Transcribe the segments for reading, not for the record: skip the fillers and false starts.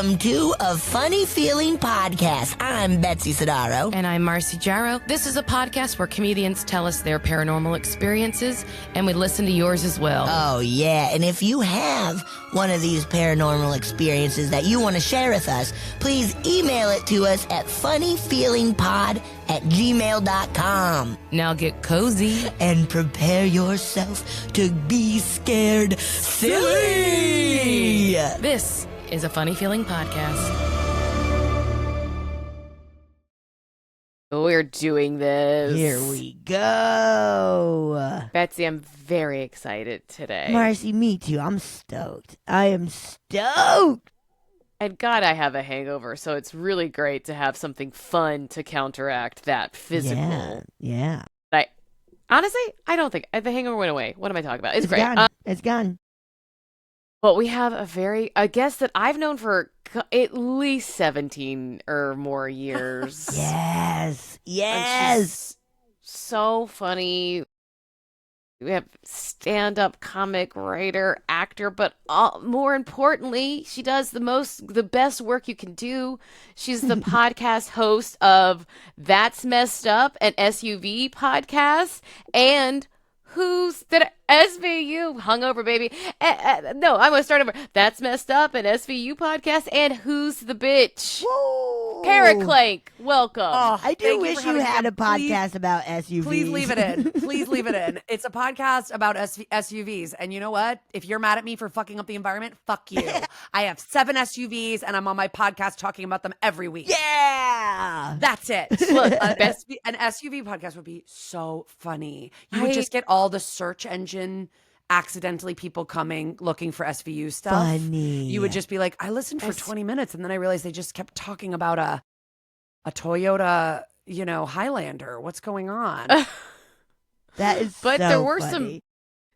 Welcome to A Funny Feeling Podcast. I'm Betsy Sidaro. And I'm Marcy Jarrow. This is a podcast where comedians tell us their paranormal experiences, and we listen to yours as well. Oh, yeah. And if you have one of these paranormal experiences that you want to share with us, please email it to us at funnyfeelingpod@gmail.com. Now get cozy and prepare yourself to be scared silly. This is a Funny Feeling Podcast. We're doing this. Here we go. Betsy, I'm very excited today. Marcy, me too. I'm stoked. I am stoked. And God, I have a hangover, so it's really great to have something fun to counteract that physical. Yeah. Honestly, I don't think the hangover went away. What am I talking about? It's great. Gone. It's gone. But we have a guest that I've known for at least 17 or more years. Yes. So funny. We have stand-up comic, writer, actor, but more importantly, she does the best work you can do. She's the podcast host of That's Messed Up, an SUV podcast, and Who's That SVU Hungover Baby. No, I'm gonna start over. That's Messed Up, an SVU podcast, and Who's the Bitch? Whoa. Kara Klenk, welcome. Oh, I do wish you had a podcast about SUVs. Please leave it in. Please leave it in. It's a podcast about SUVs. And you know what? If you're mad at me for fucking up the environment, fuck you. I have 7 SUVs and I'm on my podcast talking about them every week. Yeah. That's it. Look, an SUV podcast would be so funny. You would just get all the search engine accidentally people coming looking for SVU stuff. Funny. You would just be like, I listened for 20 minutes and then I realized they just kept talking about a Toyota, Highlander. What's going on? That is but so there were funny.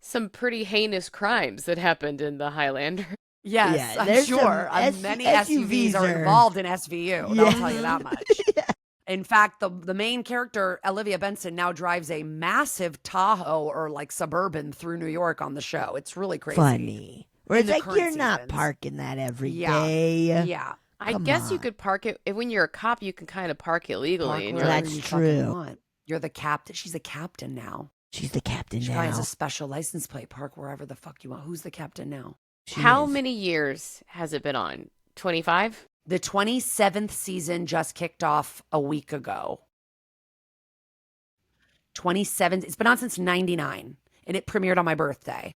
some pretty heinous crimes that happened in the Highlander. Yes, Yeah, I'm sure. Many SUVs are involved in SVU. Yeah. I'll tell you that much. Yeah. In fact, the main character, Olivia Benson, now drives a massive Tahoe or like Suburban through New York on the show. It's really crazy. Funny. Where it's In the like, current you're not seasons. parking that every Yeah. day. Yeah. I Come guess you on. could park it when you're a cop. You can kind of park illegally. Park and Well, you're wherever that's you fucking true. want. You're the captain. She's a captain now. She's the captain She now. probably has a special license plate. Park wherever the fuck you want. Who's the captain now? She How is. many years has it been on? 25? The 27th season just kicked off a week ago. 27. It's been on since 99, and it premiered on my birthday.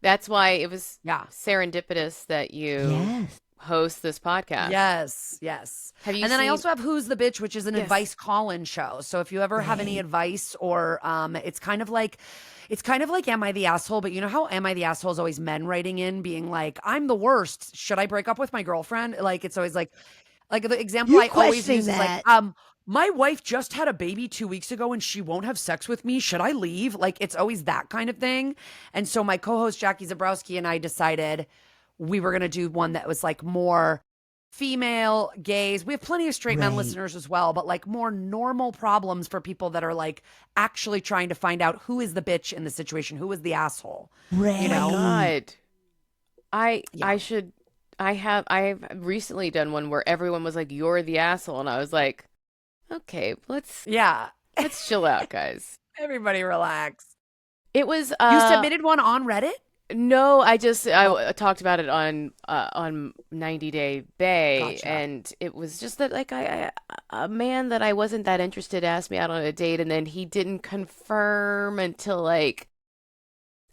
That's why it was Yeah. serendipitous that you Yes. host this podcast. Yes. Have you And then I seen- also have Who's the Bitch, which is an Yes. advice call-in show. So if you ever have any Right. advice or it's kind of like Am I the Asshole? But you know how Am I the Asshole is always men writing in being like, I'm the worst. Should I break up with my girlfriend? Like it's always like the example You I always question use is that. like, my wife just had a baby 2 weeks ago and she won't have sex with me. Should I leave? Like it's always that kind of thing. And so my co-host Jackie Zabrowski and I decided we were going to do one that was like more female gaze. We have plenty of straight men Right. listeners as well, but like more normal problems for people that are like actually trying to find out who is the bitch in the situation, who is the asshole. Right. You know? God. Yeah. I've recently done one where everyone was like, you're the asshole. And I was like, okay, let's Yeah. chill out, guys. Everybody relax. It was, You submitted one on Reddit? no, I talked about it on 90 Day Bay. Gotcha. And it was just that like a man that I wasn't that interested asked me out on a date, and then he didn't confirm until like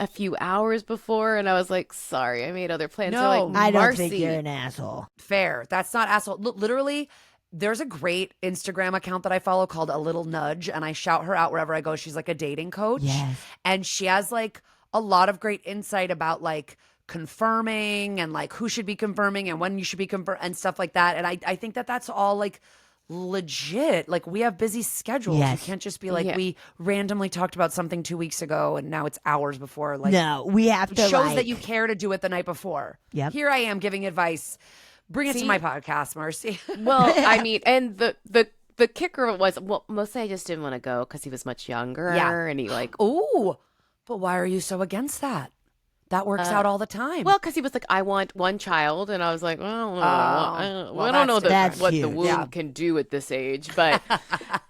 a few hours before, and I was like, sorry, I made other plans. No, They're like, I don't Marcy, think you're an asshole. Fair. That's not asshole. Literally, there's a great Instagram account that I follow called A Little Nudge, and I shout her out wherever I go. She's like a dating coach. Yes. And she has like a lot of great insight about like confirming and like who should be confirming and when you should be confirmed and stuff like that. And I think that that's all like legit. Like we have busy schedules. Yes. You can't just be like, Yeah. we randomly talked about something 2 weeks ago and now it's hours before. Like No, we have it to shows like, that you care to do it the night before. Yep. Here I am giving advice. Bring it to See? my podcast, Marcy. Well, I mean, and the kicker of it was, well, mostly I just didn't want to go because he was much younger, Yeah. and he like, Ooh, but why are you so against that? That works out all the time. Well, because he was like, I want one child. And I was like, well, I don't know that's what the huge. womb can do at this age. But,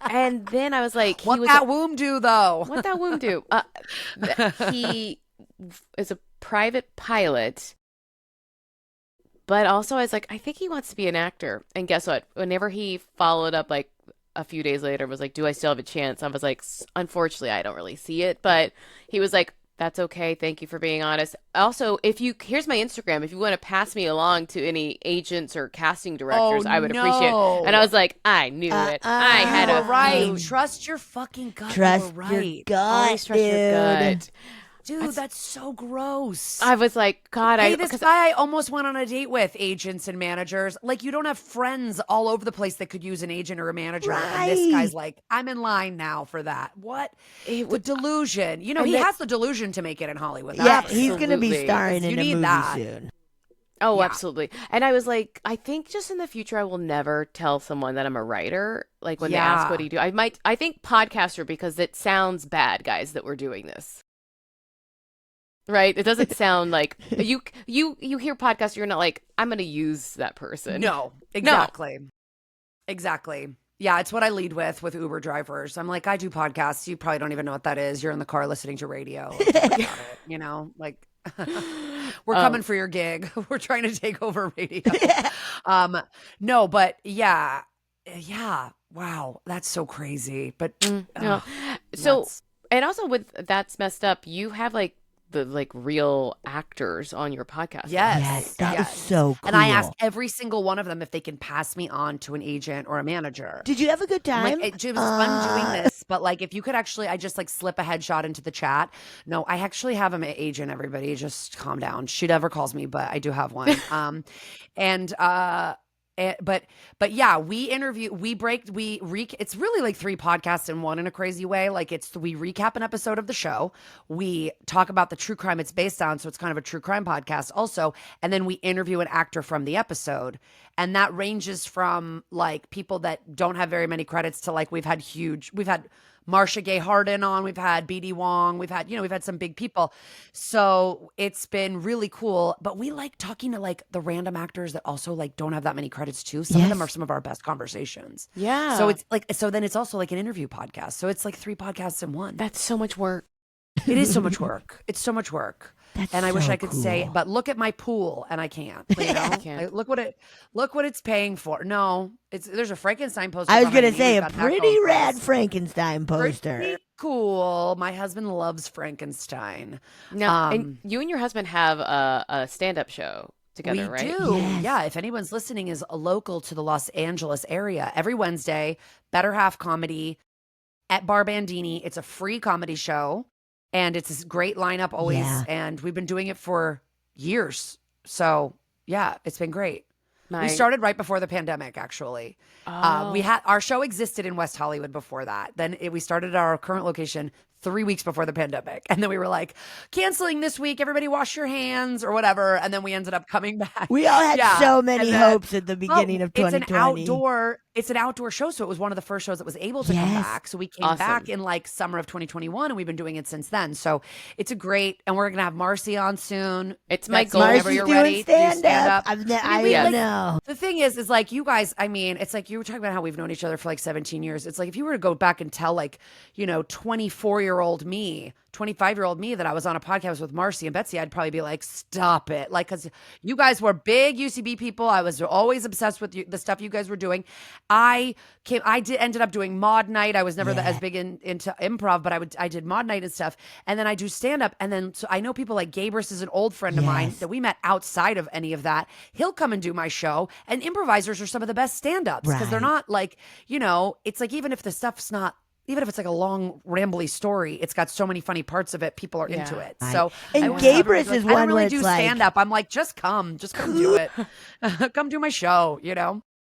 and then I was like, what that womb do, though? What that womb do? He is a private pilot. But also, I was like, I think he wants to be an actor. And guess what? Whenever he followed up, like, a few days later, was like, do I still have a chance? I was like, unfortunately, I don't really see it. But he was like, that's okay. Thank you for being honest. Also, here's my Instagram. If you want to pass me along to any agents or casting directors, I would appreciate it. And I was like, I knew it. I had a right. Trust your fucking gut. Trust you were right. your gut, Always trust your gut. Dude, that's so gross. I was like, God, this guy I almost went on a date with, agents and managers. Like, you don't have friends all over the place that could use an agent or a manager. Right. And this guy's like, I'm in line now for that. What? The delusion. You know, he has the delusion to make it in Hollywood. Yeah, he's going to be starring in a movie that soon. Oh, yeah. Absolutely. And I was like, I think just in the future, I will never tell someone that I'm a writer. Like when they ask what do you do, I think podcaster, because it sounds bad, guys, that we're doing this. Right? It doesn't sound like you hear podcasts, you're not like, I'm going to use that person. No, exactly. No. Exactly. Yeah, it's what I lead with Uber drivers. I'm like, I do podcasts. You probably don't even know what that is. You're in the car listening to radio. About it, you know, like we're coming for your gig. We're trying to take over radio. No, but yeah. Wow, that's so crazy. But no. So, and also with That's Messed Up, you have like the real actors on your podcast. Yes. That was so cool. And I asked every single one of them if they can pass me on to an agent or a manager. Did you have a good time? Like, it was fun doing this, but like if you could actually, I just like slip a headshot into the chat. No, I actually have an agent, everybody. Just calm down. She never calls me, but I do have one. But yeah, it's really like 3 podcasts in one in a crazy way. Like we recap an episode of the show. We talk about the true crime it's based on. So it's kind of a true crime podcast also. And then we interview an actor from the episode. And that ranges from like people that don't have very many credits to like, we've had Marcia Gay Harden on, we've had BD Wong, we've had some big people. So it's been really cool. But we like talking to like the random actors that also like don't have that many credits too. Some of them are some of our best conversations. Yeah. So it's like, so then it's also like an interview podcast. So it's like 3 podcasts in one. That's so much work. It is so much work. It's so much work. That's I wish so I could say, cool. but look at my pool, and I can't. You know? Can't. Look what it's paying for. No, there's a Frankenstein poster. I was going to say a pretty rad Frankenstein poster. Pretty cool. My husband loves Frankenstein. Now, and you and your husband have a stand-up show together, right? We do. Yes. Yeah. If anyone's listening is local to the Los Angeles area, every Wednesday, Better Half Comedy at Bar Bandini. It's a free comedy show. And it's this great lineup always. Yeah. And we've been doing it for years. So, yeah, it's been great. We started right before the pandemic, actually. Our show existed in West Hollywood before that. Then we started at our current location 3 weeks before the pandemic. And then we were like, canceling this week, everybody wash your hands or whatever. And then we ended up coming back. We all had so many hopes at the beginning of 2020. It's an outdoor show. So it was one of the first shows that was able to come back. So we came back in like summer of 2021 and we've been doing it since then. So it's and we're going to have Marcy on soon. It's my goal. Marcy's whenever you're doing ready. Stand up. I know. The thing is like you guys, I mean, it's like you were talking about how we've known each other for like 17 years. It's like if you were to go back and tell like, 24-year-old me, 25-year-old me that I was on a podcast with Marcy and Betsy, I'd probably be like, stop it. Like, because you guys were big UCB people. I was always obsessed with the stuff you guys were doing. Ended up doing Mod Night. I was never as big into improv, but I did Mod Night and stuff. And then I do stand up. And then, so I know people like Gabrus is an old friend of mine that we met outside of any of that. He'll come and do my show. And improvisers are some of the best stand-ups because they're not like, it's like, even if the stuff's not, even if it's like a long, rambly story, it's got so many funny parts of it. People are into it. So, and Gabrus is one I don't really where do it's stand up. I'm like, just come do it. Come do my show,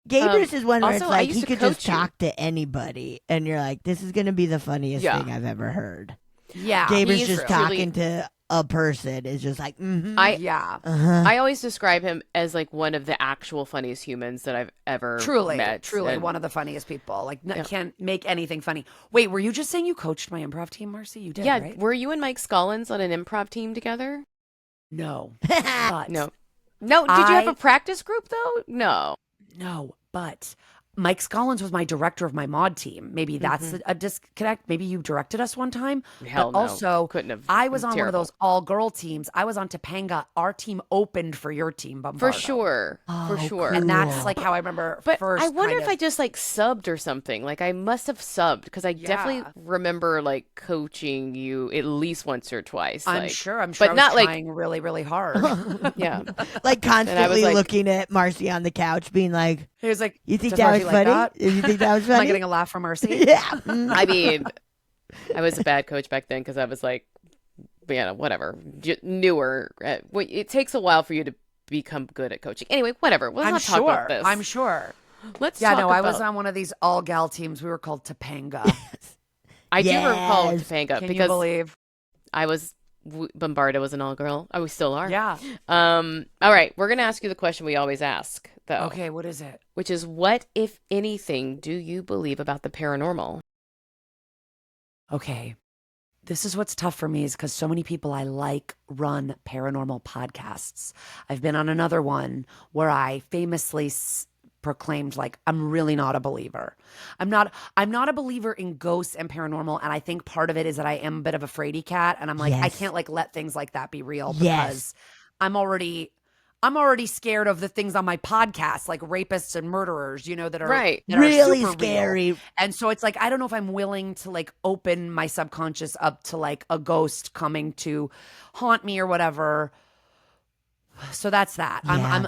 Gabrus is one where also, it's like he could just you. talk to anybody, and you're like, this is going to be the funniest thing I've ever heard. Yeah, Gabrus just talking to a person is just like, I always describe him as like one of the actual funniest humans that I've ever met. Truly one of the funniest people. Like can't make anything funny. Wait, were you just saying you coached my improv team, Marcy? You did, right? Were you and Mike Scollins on an improv team together? No. But No. No, did you have a practice group though? No. No, but Mike Scollins was my director of my mod team. Maybe that's a disconnect. Maybe you directed us one time. Hell but no. also, Couldn't have. I was on one of Terrible. those all-girl teams. I was on Topanga. Our team opened for your team, Bombardo. For sure. For sure. And that's like how I remember But first I wonder kind if of- I just like subbed or something. Like I must have subbed because I definitely remember like coaching you at least once or twice. I'm like, sure. but I was not like trying really, really hard. yeah. Like constantly like- looking at Marcy on the couch, being like, He was like, "You think "Does that was Marcy like funny? that? You think that was Am I funny?" getting a laugh from Marcy? Yeah. Mm. I mean, I was a bad coach back then because I was like, whatever, newer. It takes a while for you to become good at coaching. Anyway, whatever. Let's not talk about this. I'm sure. Let's Yeah, talk no, about. I was on one of these all-gal teams. We were called Topanga. I do recall Yes. Topanga Can you because believe? I was Bombardo was an all girl. Oh, we still are. Yeah. All right, we're gonna ask you the question we always ask, though. Okay, what is it? Which is, what, if anything, do you believe about the paranormal? Okay. This is what's tough for me is because so many people I like run paranormal podcasts. I've been on another one where I famously proclaimed like I'm really not a believer. I'm not a believer in ghosts and paranormal, and I think part of it is that I am a bit of a fraidy cat, and I'm like I Yes. can't like let things like that be real because Yes. I'm already scared of the things on my podcast, like rapists and murderers, that are Right. that are Really super real. scary. And so it's like, I don't know if I'm willing to like open my subconscious up to like a ghost coming to haunt me or whatever. So that's that. Yeah.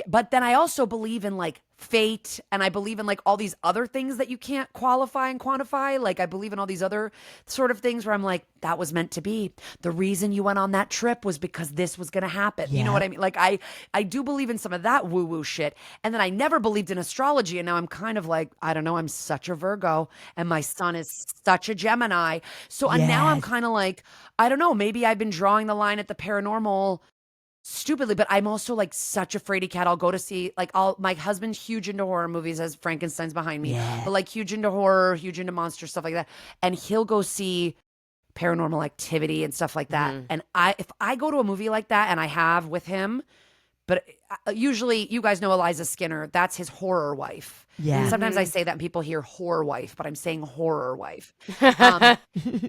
But then I also believe in like fate, and I believe in like all these other things that you can't qualify and quantify. Like I believe in all these other sort of things where I'm like, that was meant to be. The reason you went on that trip was because this was going to happen. You know Yeah. what I mean? Like I do believe in some of that woo woo shit. And then I never believed in astrology. And now I'm kind of like, I don't know, I'm such a Virgo and my son is such a Gemini. So and now I'm Yes. kind of like, I don't know, maybe I've been drawing the line at the paranormal stupidly, but I'm also like such a fraidy cat. I'll go to see my husband's huge into horror movies, as Frankenstein's behind me, Yeah. but like huge into horror, huge into monster stuff like that. And he'll go see Paranormal Activity and stuff like that. Mhm. And if I go to a movie like that, and I have with him, but usually you guys know Eliza Skinner, that's his horror wife. Yeah. Sometimes I say that and people hear horror wife, but I'm saying horror wife.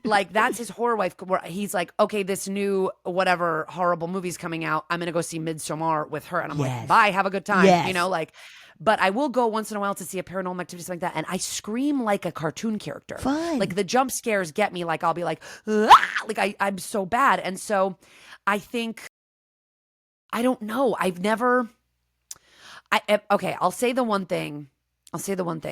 Like that's his horror wife where he's like, okay, this new whatever horrible movie's coming out. I'm going to go see Midsommar with her. And I'm like, Yes. bye, have a good time. Yes. But I will go once in a while to see a Paranormal Activity, something like that. And I scream like a cartoon character. Fun. Like the jump scares get me. Like I'll be like, ah! Like I'm so bad. And so I think, I don't know. Okay, I'll say the one thing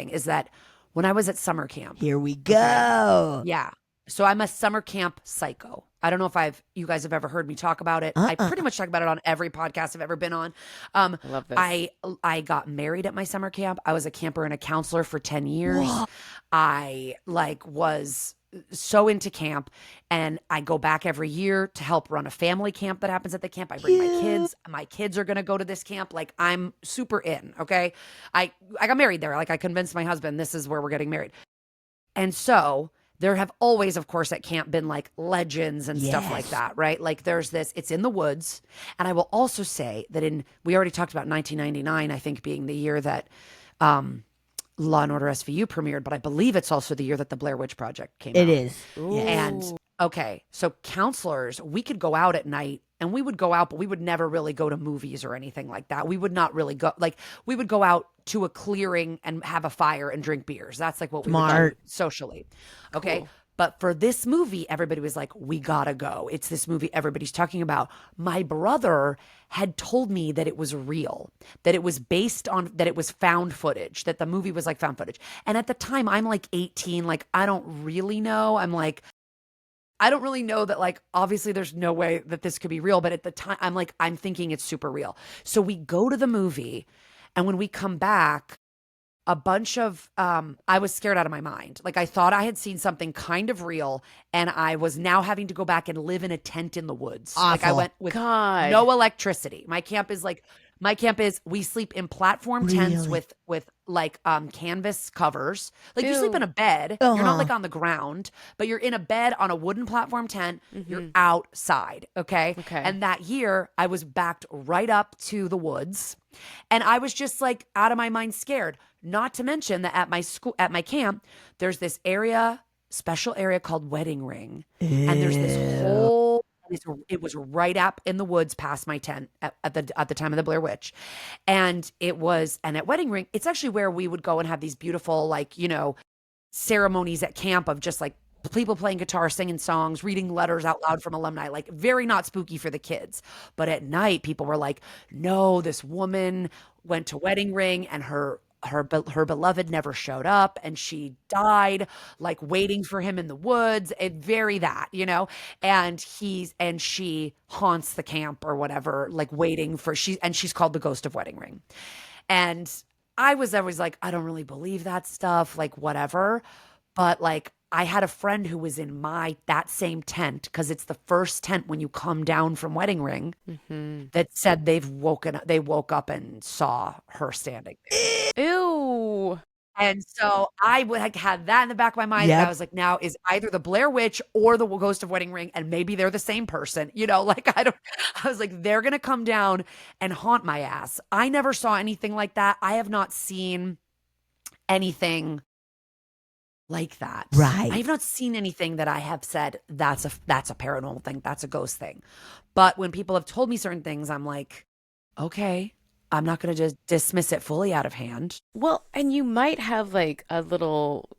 is that when I was at summer camp. Here we go. Yeah. So I'm a summer camp psycho. I don't know if you guys have ever heard me talk about it. I pretty much talk about it on every podcast I've ever been on. I love this. I got married at my summer camp. I was a camper and a counselor for 10 years. Whoa. I was so into camp, and I go back every year to help run a family camp that happens at the camp. I bring my kids. My kids are going to go to this camp. Like I'm super in, okay? I got married there. Like I convinced my husband this is where we're getting married. And so there have always, of course, at camp been like legends and stuff like Yes. that, right? Like there's this, it's in the woods. And I will also say that we already talked about 1999, I think being the year that Law and Order SVU premiered, but I believe it's also the year that the Blair Witch Project came out. It is. Ooh. And okay, so counselors, we could go out at night, and we would go out, but we would never really go to movies or anything like that. We would not really go, like we would go out to a clearing and have a fire and drink beers. That's like what we would Smart. do socially. Okay. Cool. But for this movie, everybody was like, we gotta go. It's this movie everybody's talking about. My brother had told me that it was real, that it was based on, that it was found footage, that the movie was like found footage. And at the time, I'm like 18, like I don't really know. I don't really know that, like, obviously there's no way that this could be real. But at the time, I'm thinking it's super real. So we go to the movie, and when we come back, a bunch of, I was scared out of my mind. Like I thought I had seen something kind of real, and I was now having to go back and live in a tent in the woods. Like I Awful. went with God. no electricity. My camp is like My camp is we sleep in platform tents Really? with like canvas covers. Like you sleep Ew. in a bed. You're not like on the ground, but you're in a bed on a wooden platform tent. You're outside, okay? Okay. And that year I was backed right up to the woods, and I was just like out of my mind scared. Not to mention that at my camp, there's this special area called Wedding Ring. And there's this whole it was right up in the woods past my tent at the time of the Blair Witch. And at Wedding Ring, it's actually where we would go and have these beautiful, like, ceremonies at camp of just like people playing guitar, singing songs, reading letters out loud from alumni, like very not spooky for the kids. But at night, people were like, no, this woman went to Wedding Ring and her beloved never showed up and she died like waiting for him in the woods. Very that, and she haunts the camp or whatever, like waiting for she's called the ghost of Wedding Ring. And I was always like, I don't really believe that stuff, like whatever. But like I had a friend who was in that same tent, because it's the first tent when you come down from Wedding Ring, that said they woke up and saw her standing there. Ew. And so I would had that in the back of my mind. Yep. And I was like, now is either the Blair Witch or the ghost of Wedding Ring, and maybe they're the same person, like I was like, they're going to come down and haunt my ass. I never saw anything like that. I have not seen anything like that. Right. I have not seen anything that I have said that's a paranormal thing, that's a ghost thing. But when people have told me certain things, I'm like, okay, I'm not going to just dismiss it fully out of hand. Well, and you might have like a little,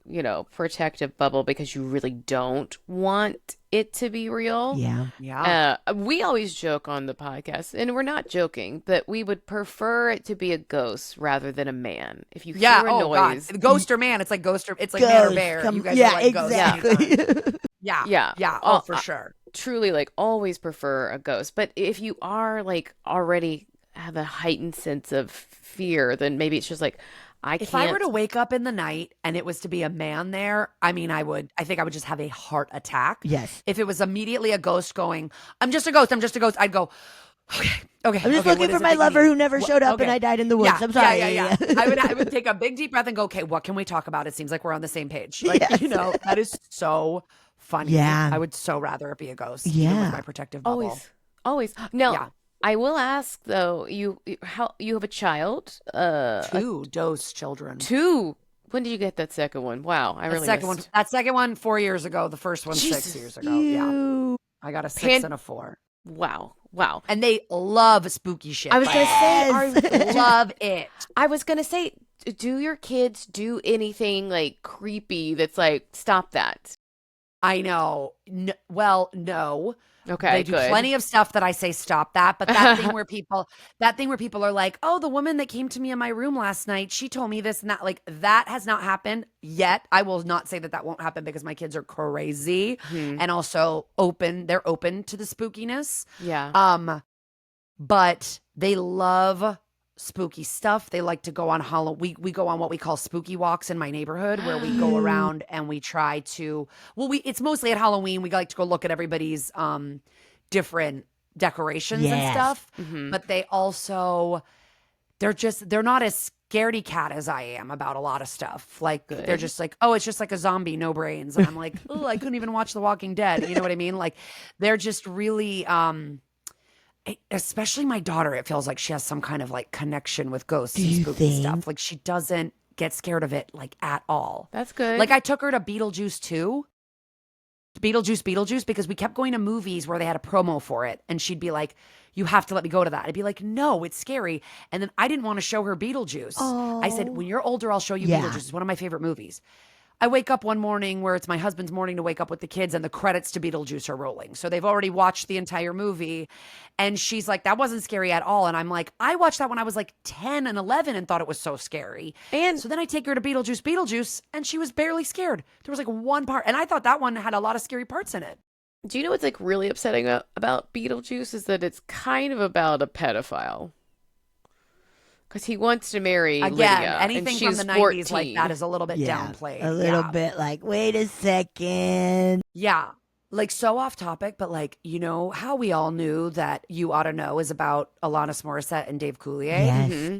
protective bubble because you really don't want it to be real. Yeah. Yeah. We always joke on the podcast, and we're not joking, but we would prefer it to be a ghost rather than a man. If you hear a noise, God. Ghost or man, it's like it's like man or bear. You guys are like exactly. ghosts. Yeah. Oh, for sure. Truly, like always prefer a ghost. But if you are like already have a heightened sense of fear, then maybe it's just like, If I were to wake up in the night and it was to be a man there, I think I would just have a heart attack. Yes. If it was immediately a ghost going, I'm just a ghost, I'd go, okay. I'm just looking for my lover who never showed up and I died in the woods. I'm sorry. Yeah. I would take a big deep breath and go, okay, what can we talk about? It seems like we're on the same page. Like, Yes. that is so funny. Yeah. I would so rather it be a ghost. Yeah. Even with my protective bubble. Always. No. Yeah. I will ask though. You have a child? 2 dose children. 2. When did you get that second one? Wow, I really missed. That second one 4 years ago. The first one 6 years ago. Yeah, I got a 6 and a 4. Wow. And they love spooky shit. I was gonna say, love it. I was gonna say, do your kids do anything like creepy that's like, stop that? I know. No. Okay, they do good. plenty of stuff that I say stop that, but that thing where people are like, oh, the woman that came to me in my room last night, she told me this and that, like that has not happened yet. I will not say that won't happen because my kids are crazy and also open. They're open to the spookiness. Yeah. But they love spooky stuff. They like to go on Halloween. We go on what we call spooky walks in my neighborhood, where we go around and we try to, it's mostly at Halloween. We like to go look at everybody's different decorations and stuff. But they also, they're not as scaredy cat as I am about a lot of stuff. Like they're just like, oh, it's just like a zombie, no brains. And I'm like, oh, I couldn't even watch The Walking Dead. You know what I mean? Like they're just really, especially my daughter, it feels like she has some kind of like connection with ghosts and spooky stuff. Like she doesn't get scared of it like at all. That's good. Like I took her to Beetlejuice 2. Beetlejuice, because we kept going to movies where they had a promo for it. And she'd be like, you have to let me go to that. I'd be like, no, it's scary. And then I didn't want to show her Beetlejuice. Oh. I said, when you're older, I'll show you Beetlejuice. It's one of my favorite movies. I wake up one morning where it's my husband's morning to wake up with the kids and the credits to Beetlejuice are rolling. So they've already watched the entire movie. And she's like, that wasn't scary at all. And I'm like, I watched that when I was like 10 and 11 and thought it was so scary. And so then I take her to Beetlejuice, and she was barely scared. There was like one part. And I thought that one had a lot of scary parts in it. Do you know what's like really upsetting about Beetlejuice is that it's kind of about a pedophile. Because he wants to marry Lydia, anything and she's from the 14. 90s like that is a little bit downplayed. A little bit like, wait a second. Yeah. Like, so off topic, but like, you know how we all knew that You Ought to Know is about Alanis Morissette and Dave Coulier? Yes. Mm-hmm.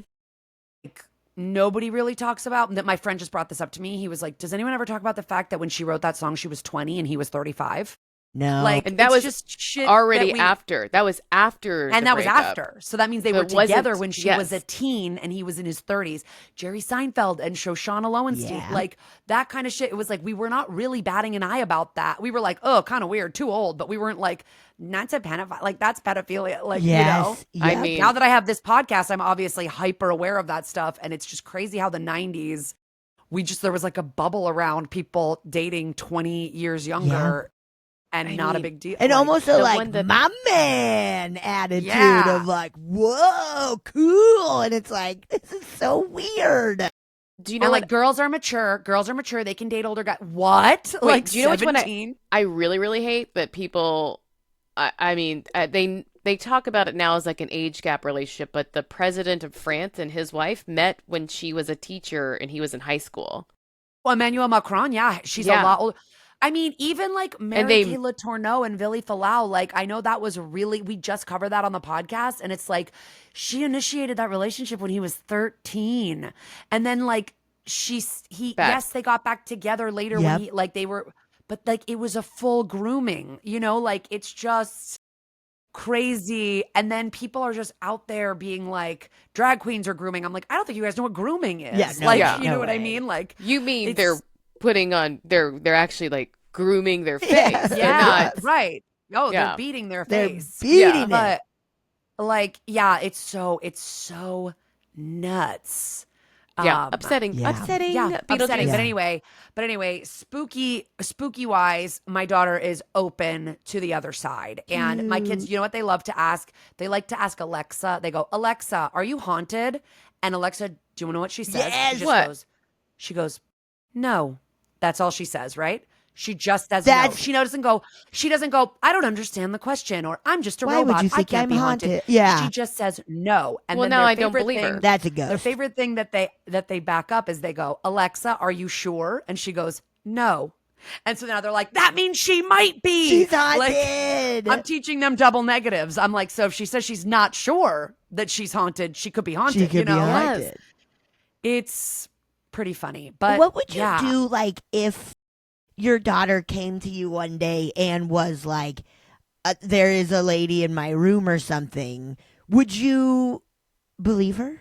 Like, nobody really talks about that. My friend just brought this up to me. He was like, does anyone ever talk about the fact that when she wrote that song, she was 20 and he was 35? No. Like, And that it's was just shit already that we- after. That was after. And the that was breakup. after. So that means they So were it wasn't- together when she was a yes. teen and he was in his 30s. Jerry Seinfeld and Shoshana Lowenstein. Yeah. Like, that kind of shit. It was like, we were not really batting an eye about that. We were like, oh, kind of weird, too old. But we weren't like, not to pedophile. Like, that's pedophilia. Like, Yes. you know? I Yep. mean- Now that I have this podcast, I'm obviously hyper aware of that stuff. And it's just crazy how the 90s, there was like a bubble around people dating 20 years younger and I not a mean, big deal. And Like, almost a the like one that- my man attitude Yeah. of like, whoa, cool. And it's like, this is so weird. Do you know and what? like girls are mature. Girls are mature. They can date older guys. What? Wait, like do you know which one 17? I really, really hate that people. I mean, they talk about it now as like an age gap relationship, but the president of France and his wife met when she was a teacher and he was in high school. Well, Emmanuel Macron, yeah, she's a Yeah. lot older. I mean, even like Mary they- Kay Letourneau and Villy Falau, like I know that was really, we just covered that on the podcast, and it's like she initiated that relationship when he was 13, and then like yes, they got back together later Yep. when they were, but like it was a full grooming, you know, like it's just crazy. And then people are just out there being like, drag queens are grooming. I'm like, I don't think you guys know what grooming is. Yeah, no like, way. you know No what I way. mean? Like, You mean It's- they're putting on? They're actually like grooming their face. Yeah. They're yeah, not. right. Oh, Yeah. they're beating their They're face. beating it. But like, yeah, it's so nuts. Yeah, Um, upsetting. yeah. Upsetting. Yeah, Beetlejuice. upsetting. Yeah. But anyway, spooky wise, my daughter is open to the other side. And my kids, you know what they love to ask? They like to ask Alexa. They go, Alexa, are you haunted? And Alexa, do you know what she says? Yes. She just What? she goes, no. That's all she says, right? She just says That's- no. She doesn't go, I don't understand the question, or I'm just a Why robot. would you I think can't I'm be haunted. haunted? Yeah. She just says no. And Well, then now their I don't favorite believe her. thing- That's a Their ghost. favorite thing that they back up is they go, Alexa, are you sure? And she goes, no. And so now they're like, that means she might be. She's Like, haunted. I'm teaching them double negatives. I'm like, so if she says she's not sure that she's haunted, she could be haunted. She could you know? be Yes. haunted. It's pretty funny. But What would you yeah. do, like, if your daughter came to you one day and was like, there is a lady in my room or something? Would you believe her?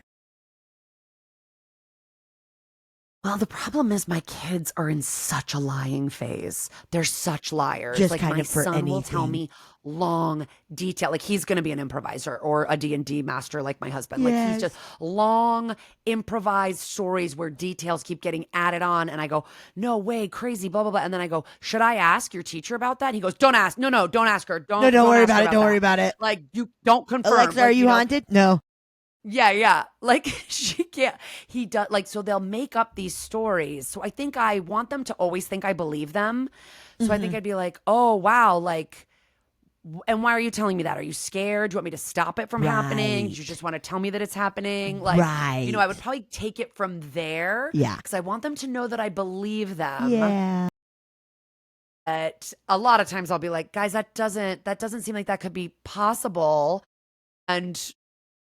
Well, the problem is my kids are in such a lying phase. They're such liars. Just like kind my of for son will tell anything. me long detail. Like he's going to be an improviser or a D&D master like my husband. Like Yes. he's just long improvised stories where details keep getting added on. And I go, no way, crazy, blah, blah, blah. And then I go, should I ask your teacher about that? And he goes, don't ask. No, don't ask her. No, don't worry ask her about it. Don't worry that. about it. Like you don't confirm. Alexa, Like, are you know, haunted? No. yeah. Like she can't, he does like, so they'll make up these stories. So I think I want them to always think I believe them. So I think I'd be like, oh, wow. Like, and why are you telling me that? Are you scared? Do you want me to stop it from happening? Right. You just want to tell me that it's happening? Like, you know, I would probably take it from there. Yeah. Because I want them to know that I believe them. Yeah. But a lot of times I'll be like, guys, that doesn't seem like that could be possible. And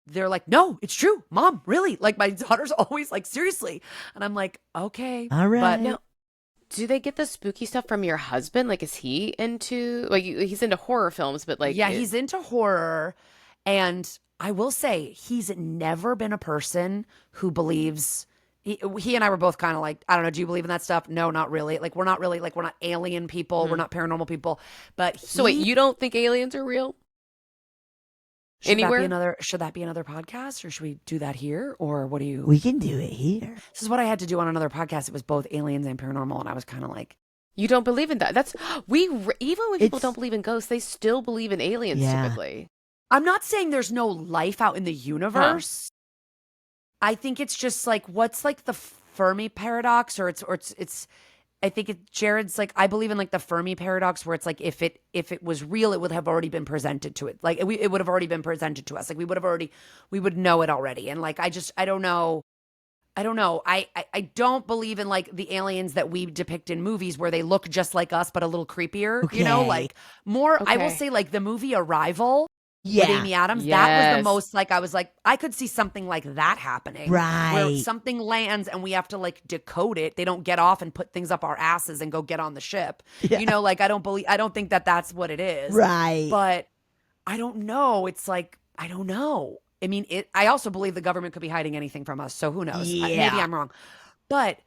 they're like, no, it's true. Mom, really? Like my daughter's always like, seriously. And I'm like, okay. All right. But No. Do they get the spooky stuff from your husband? Like, is he into he's into horror films, but like, yeah, he's into horror. And I will say he's never been a person who believes he and I were both kind of like, I don't know, do you believe in that stuff? No, not really. Like we're not really like, we're not alien people. We're not paranormal people. But So wait, you don't think aliens are real? Anywhere? Should that be another podcast, or should we do that here, or what do you? We can do it here. This is what I had to do on another podcast. It was both aliens and paranormal, and I was kind of like, You don't believe in that? That's even when people It's- don't believe in ghosts, they still believe in aliens. Yeah. Typically, I'm not saying there's no life out in the universe. I think it's just like, what's like the Fermi paradox, or it's. I think Jared's like, I believe in like the Fermi paradox, where it's like if it was real, it would have already been presented to it. Like it would have already been presented to us. Like we would know it already. And like I don't know. I don't know. I don't believe in like the aliens that we depict in movies where they look just like us but a little creepier. You know, Okay. like more. I will Okay. say like the movie Arrival with Yeah. Amy Adams. That was the Yes. most like I was like I could see something like that happening. Where Right. something lands and we have to like decode it. They don't get off and put things up our asses and go get on the ship. Yeah. You know, like I don't think that that's what it is. Right. But I don't know. It's like I don't know. I mean, I also believe the government could be hiding anything from us. So who knows? Maybe Yeah. I'm wrong. But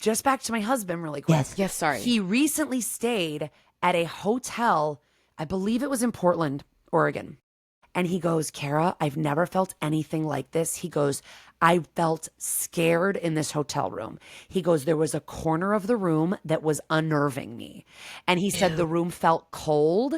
just back to my husband really quick. Yes. Yes, sorry. He recently stayed at a hotel, I believe it was in Portland, Oregon. And he goes, Kara, I've never felt anything like this. He goes, I felt scared in this hotel room. He goes, there was a corner of the room that was unnerving me. And he said the room felt cold.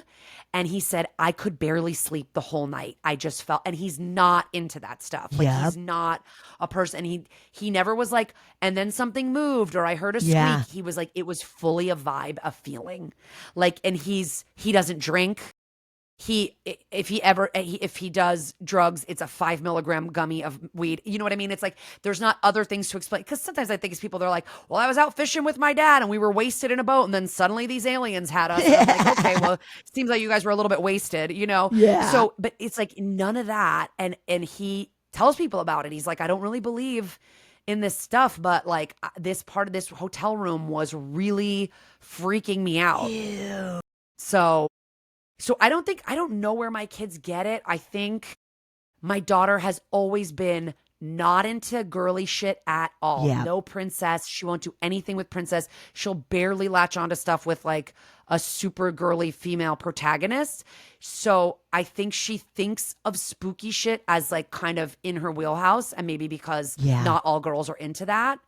And he said, I could barely sleep the whole night. I just felt, and he's not into that stuff. Like Yep. he's not a person. He never was like, and then something moved or I heard a squeak. Yeah. He was like, it was fully a vibe, a feeling. Like, and he doesn't drink. If he does drugs, it's a 5 milligram gummy of weed. You know what I mean? It's like there's not other things to explain. Because sometimes I think it's people, they're like, well, I was out fishing with my dad and we were wasted in a boat, and then suddenly these aliens had us. And I'm like, okay, well, it seems like you guys were a little bit wasted, you know? Yeah. So, but it's like none of that. And he tells people about it. He's like, I don't really believe in this stuff, but like this part of this hotel room was really freaking me out. Ew. So I don't know where my kids get it. I think my daughter has always been not into girly shit at all. Yeah. No princess. She won't do anything with princess. She'll barely latch onto stuff with like a super girly female protagonist. So I think she thinks of spooky shit as like kind of in her wheelhouse, and maybe because Yeah. not all girls are into that.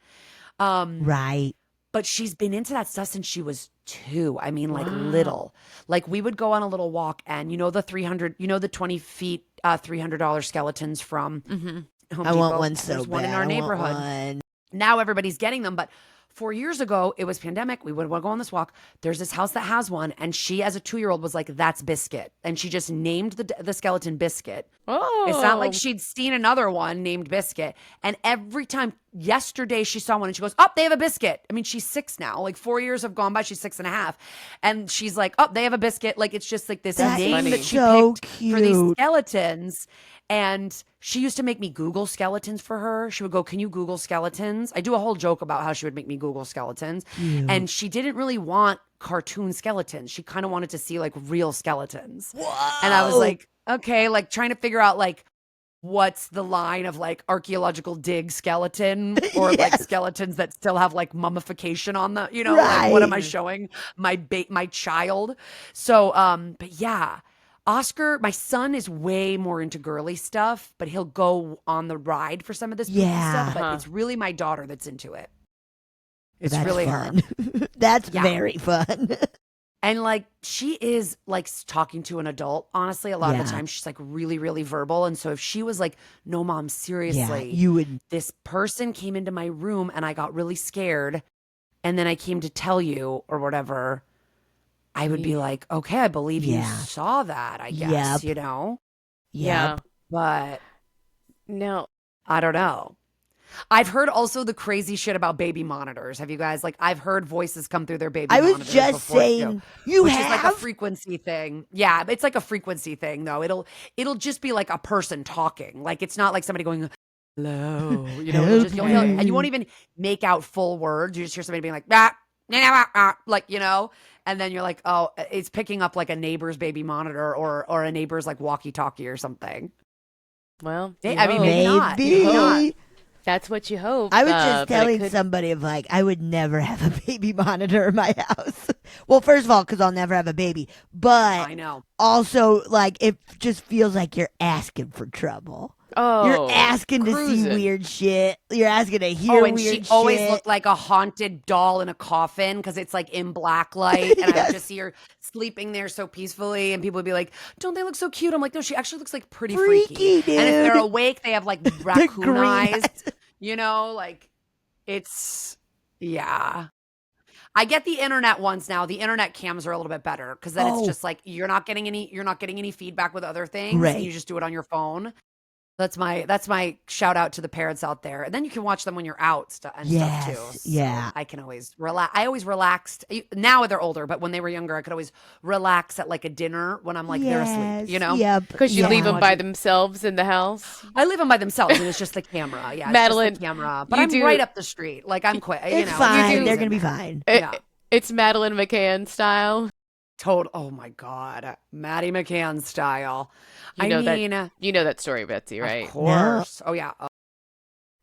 Right. But she's been into that stuff since she was 2. I mean, like little. Like we would go on a little walk, and you know the 20 feet, $300 skeletons from Home I want Depot? one so There's one bad. in our I want neighborhood. one. Now everybody's getting them, but 4 years ago, it was pandemic. We would go on this walk. There's this house that has one, and she, as a 2-year-old, was like, "That's Biscuit," and she just named the skeleton Biscuit. Oh. It's not like she'd seen another one named Biscuit. And every time, yesterday she saw one and she goes, oh, they have a biscuit. I mean, she's 6 now. Like 4 years have gone by. She's 6.5. And she's like, oh, they have a biscuit. Like it's just like this That's name funny. that she so picked for these cute. skeletons. And she used to make me Google skeletons for her. She would go, can you Google skeletons? I do a whole joke about how she would make me Google skeletons. Cute. And she didn't really want cartoon skeletons. She kind of wanted to see like real skeletons. Whoa. And I was like, okay, like trying to figure out like what's the line of like archaeological dig skeleton or like Yes. skeletons that still have like mummification on them, you know, like what am I Right. showing my child? So, but yeah, Oscar, my son is way more into girly stuff, but he'll go on the ride for some of this spooky Yeah. stuff, but Uh-huh. it's really my daughter that's into it. It's That's really her. fun. That's Yeah. very fun. And like she is like talking to an adult, honestly, a lot of the Yeah. time she's like really, really verbal. And so if she was like, no, mom, Yeah, seriously, you would. this person came into my room and I got really scared. And then I came to tell you or whatever, I would be like, okay, I believe you Yeah. saw that, I guess, Yep. you know? Yeah. But No. I don't know. I've heard also the crazy shit about baby monitors. Have you guys like I've heard voices come through their baby I was monitors just before, too. saying, you Which have. is like a frequency thing. Yeah, it's like a frequency thing though. It'll just be like a person talking. Like it's not like somebody going, hello. You know, you'll hear, and you won't even make out full words. You just hear somebody being like, like, you know, and then you're like, oh, it's picking up like a neighbor's baby monitor or a neighbor's like walkie-talkie or something. Well, I you mean, hope. maybe not. Maybe. not. That's what you hope. I was but just it telling could- somebody of like, I would never have a baby monitor in my house. Well, first of all, because I'll never have a baby. But I know. also, like, it just feels like you're asking for trouble. Oh, You're asking to see cruising. weird shit. You're asking to hear Oh, and weird she shit. always looked like a haunted doll in a coffin because it's like in black light. And I Yes. would just see her sleeping there so peacefully. And people would be like, don't they look so cute? I'm like, no, she actually looks like pretty Freaky, freaky. And if they're dude. awake, they have like raccoon green eyes. You know, like it's, yeah. I get the internet ones now. The internet cams are a little bit better because then Oh. it's just like you're not getting any feedback with other things. Right. And you just do it on your phone. That's my shout out to the parents out there. And then you can watch them when you're out stuff too. So yeah. I can always relax. I always relaxed. Now they're older, but when they were younger, I could always relax at like a dinner when I'm like they're asleep, you know? Yep. Because you leave them by themselves in the house. I leave them by themselves, and it's just the camera. Yeah, Madeline, it's just the camera. But I'm right up the street. Like I'm quick. It's fine. They're gonna be fine. It's Madeline McCann style. Total. Oh my God, Maddie McCann style. You know that story, Betsy, right? Of course. No. Oh yeah.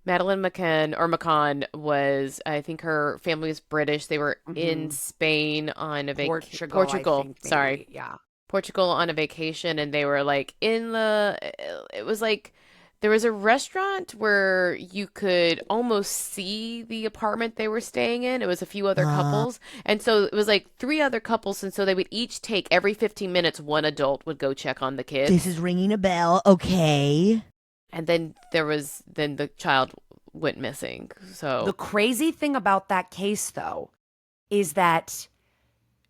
Madeline McCann was, I think her family was British. They were in Spain on a vacation. Portugal. Sorry. Yeah. Portugal on a vacation, and they were like it was like there was a restaurant where you could almost see the apartment they were staying in. It was a few other couples. And so it was like 3 other couples. And so they would each take every 15 minutes, one adult would go check on the kids. This is ringing a bell. Okay. And then the child went missing. So the crazy thing about that case, though, is that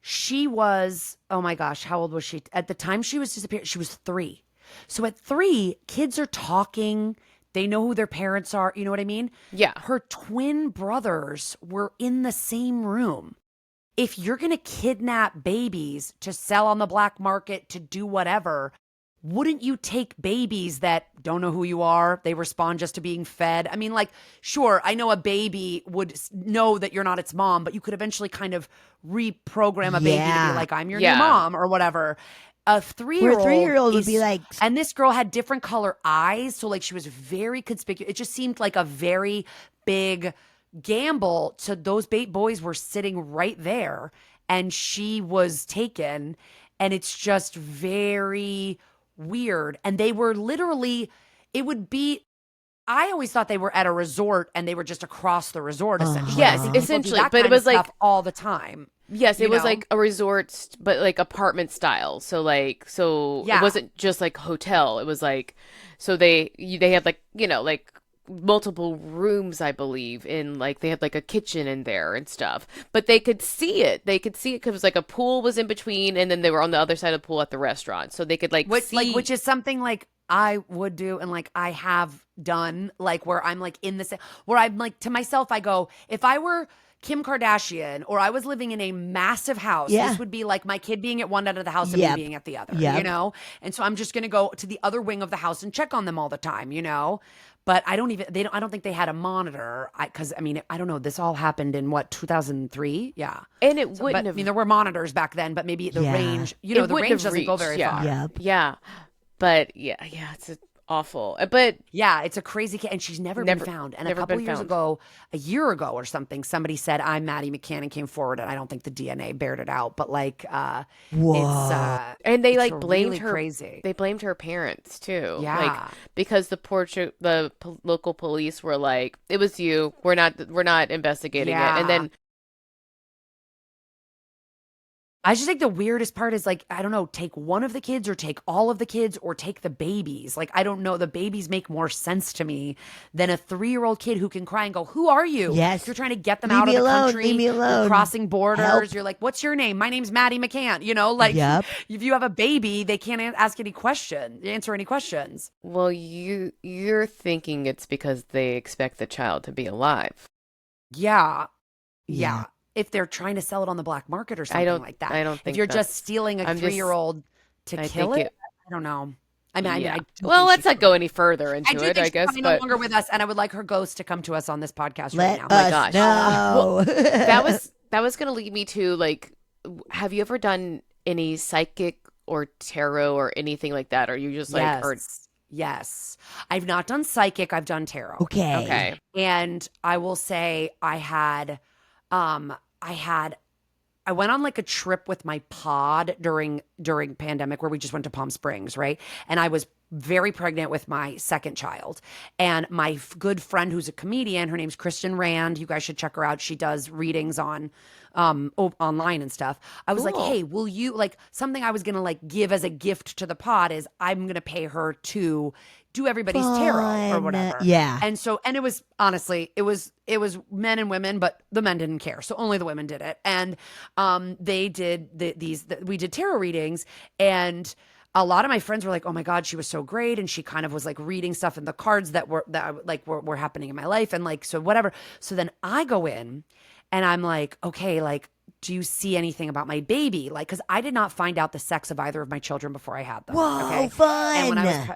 she was, oh my gosh, how old was she? At the time she was disappeared, she was 3. So at 3, kids are talking. They know who their parents are. You know what I mean? Yeah. Her twin brothers were in the same room. If you're going to kidnap babies to sell on the black market, to do whatever, wouldn't you take babies that don't know who you are? They respond just to being fed. I mean, like, sure, I know a baby would know that you're not its mom, but you could eventually kind of reprogram a baby to be like, I'm your new mom or whatever. A 3-year-old would be like, and this girl had different color eyes, so like she was very conspicuous. It just seemed like a very big gamble. So those boys were sitting right there, and she was taken, and it's just very weird. And they were literally, it would be, I always thought they were at a resort and they were just across the resort essentially. Yes, essentially, but it was like all the time. Yes, it was like a resort, but like apartment style. So it wasn't just like hotel. It was like, so they had like, like multiple rooms, I believe, in like they had like a kitchen in there and stuff. But they could see it. They could see it because like a pool was in between, and then they were on the other side of the pool at the restaurant, so they could see. Which is something like I would do, and like I have done, like where I'm like where I'm like to myself, I go, if I were Kim Kardashian or I was living in a massive house, this would be like my kid being at one end of the house and me being at the other, you know? And so I'm just going to go to the other wing of the house and check on them all the time, you know? But I don't think they had a monitor. Cause I mean, I don't know. This all happened in 2003? Yeah. And it wouldn't have. I mean, there were monitors back then, but maybe the range, the range doesn't go very far. Yep. Yeah. But it's awful. But yeah, it's a crazy case, and she's never been found. And a couple years ago, a year ago or something, somebody said, I'm Maddie McCann, and came forward, and I don't think the DNA bared it out, but like it's and they like it's blamed really her crazy. They blamed her parents too. Yeah. Like because the local police were like, it was you. We're not investigating it. And then I just think the weirdest part is like, I don't know, take one of the kids or take all of the kids or take the babies. Like, I don't know. The babies make more sense to me than a 3-year-old kid who can cry and go, who are you? Yes. You're trying to get them out of the country. Leave me alone. You're crossing borders. Help. You're like, what's your name? My name's Maddie McCann. You know, like if you have a baby, they can't answer any questions. Well, you're thinking it's because they expect the child to be alive. Yeah. If they're trying to sell it on the black market or something like that. I don't think if you're just stealing a 3-year-old to kill it, I don't know. I mean, let's not go any further into it, I guess. She's no longer with us, and I would like her ghost to come to us on this podcast right now. Oh my gosh. Well, that was going to lead me to like, have you ever done any psychic or tarot or anything like that? Or you just like, Yes. I've not done psychic. I've done tarot. Okay. And I will say I went on like a trip with my pod during pandemic where we just went to Palm Springs, right? And I was very pregnant with my second child. And my good friend who's a comedian, her name's Kristen Rand. You guys should check her out. She does readings on online and stuff. I was like, hey, will you, like, something I was going to like give as a gift to the pod is I'm going to pay her to do everybody's tarot or whatever. Yeah. And so, and it was honestly, it was men and women, but the men didn't care. So only the women did it. And they did we did tarot readings, and a lot of my friends were like, oh my God, she was so great. And she kind of was like reading stuff in the cards that were happening in my life. And like, so whatever. So then I go in and I'm like, okay, like, do you see anything about my baby? Like, because I did not find out the sex of either of my children before I had them. Whoa, okay? fun. And when I was,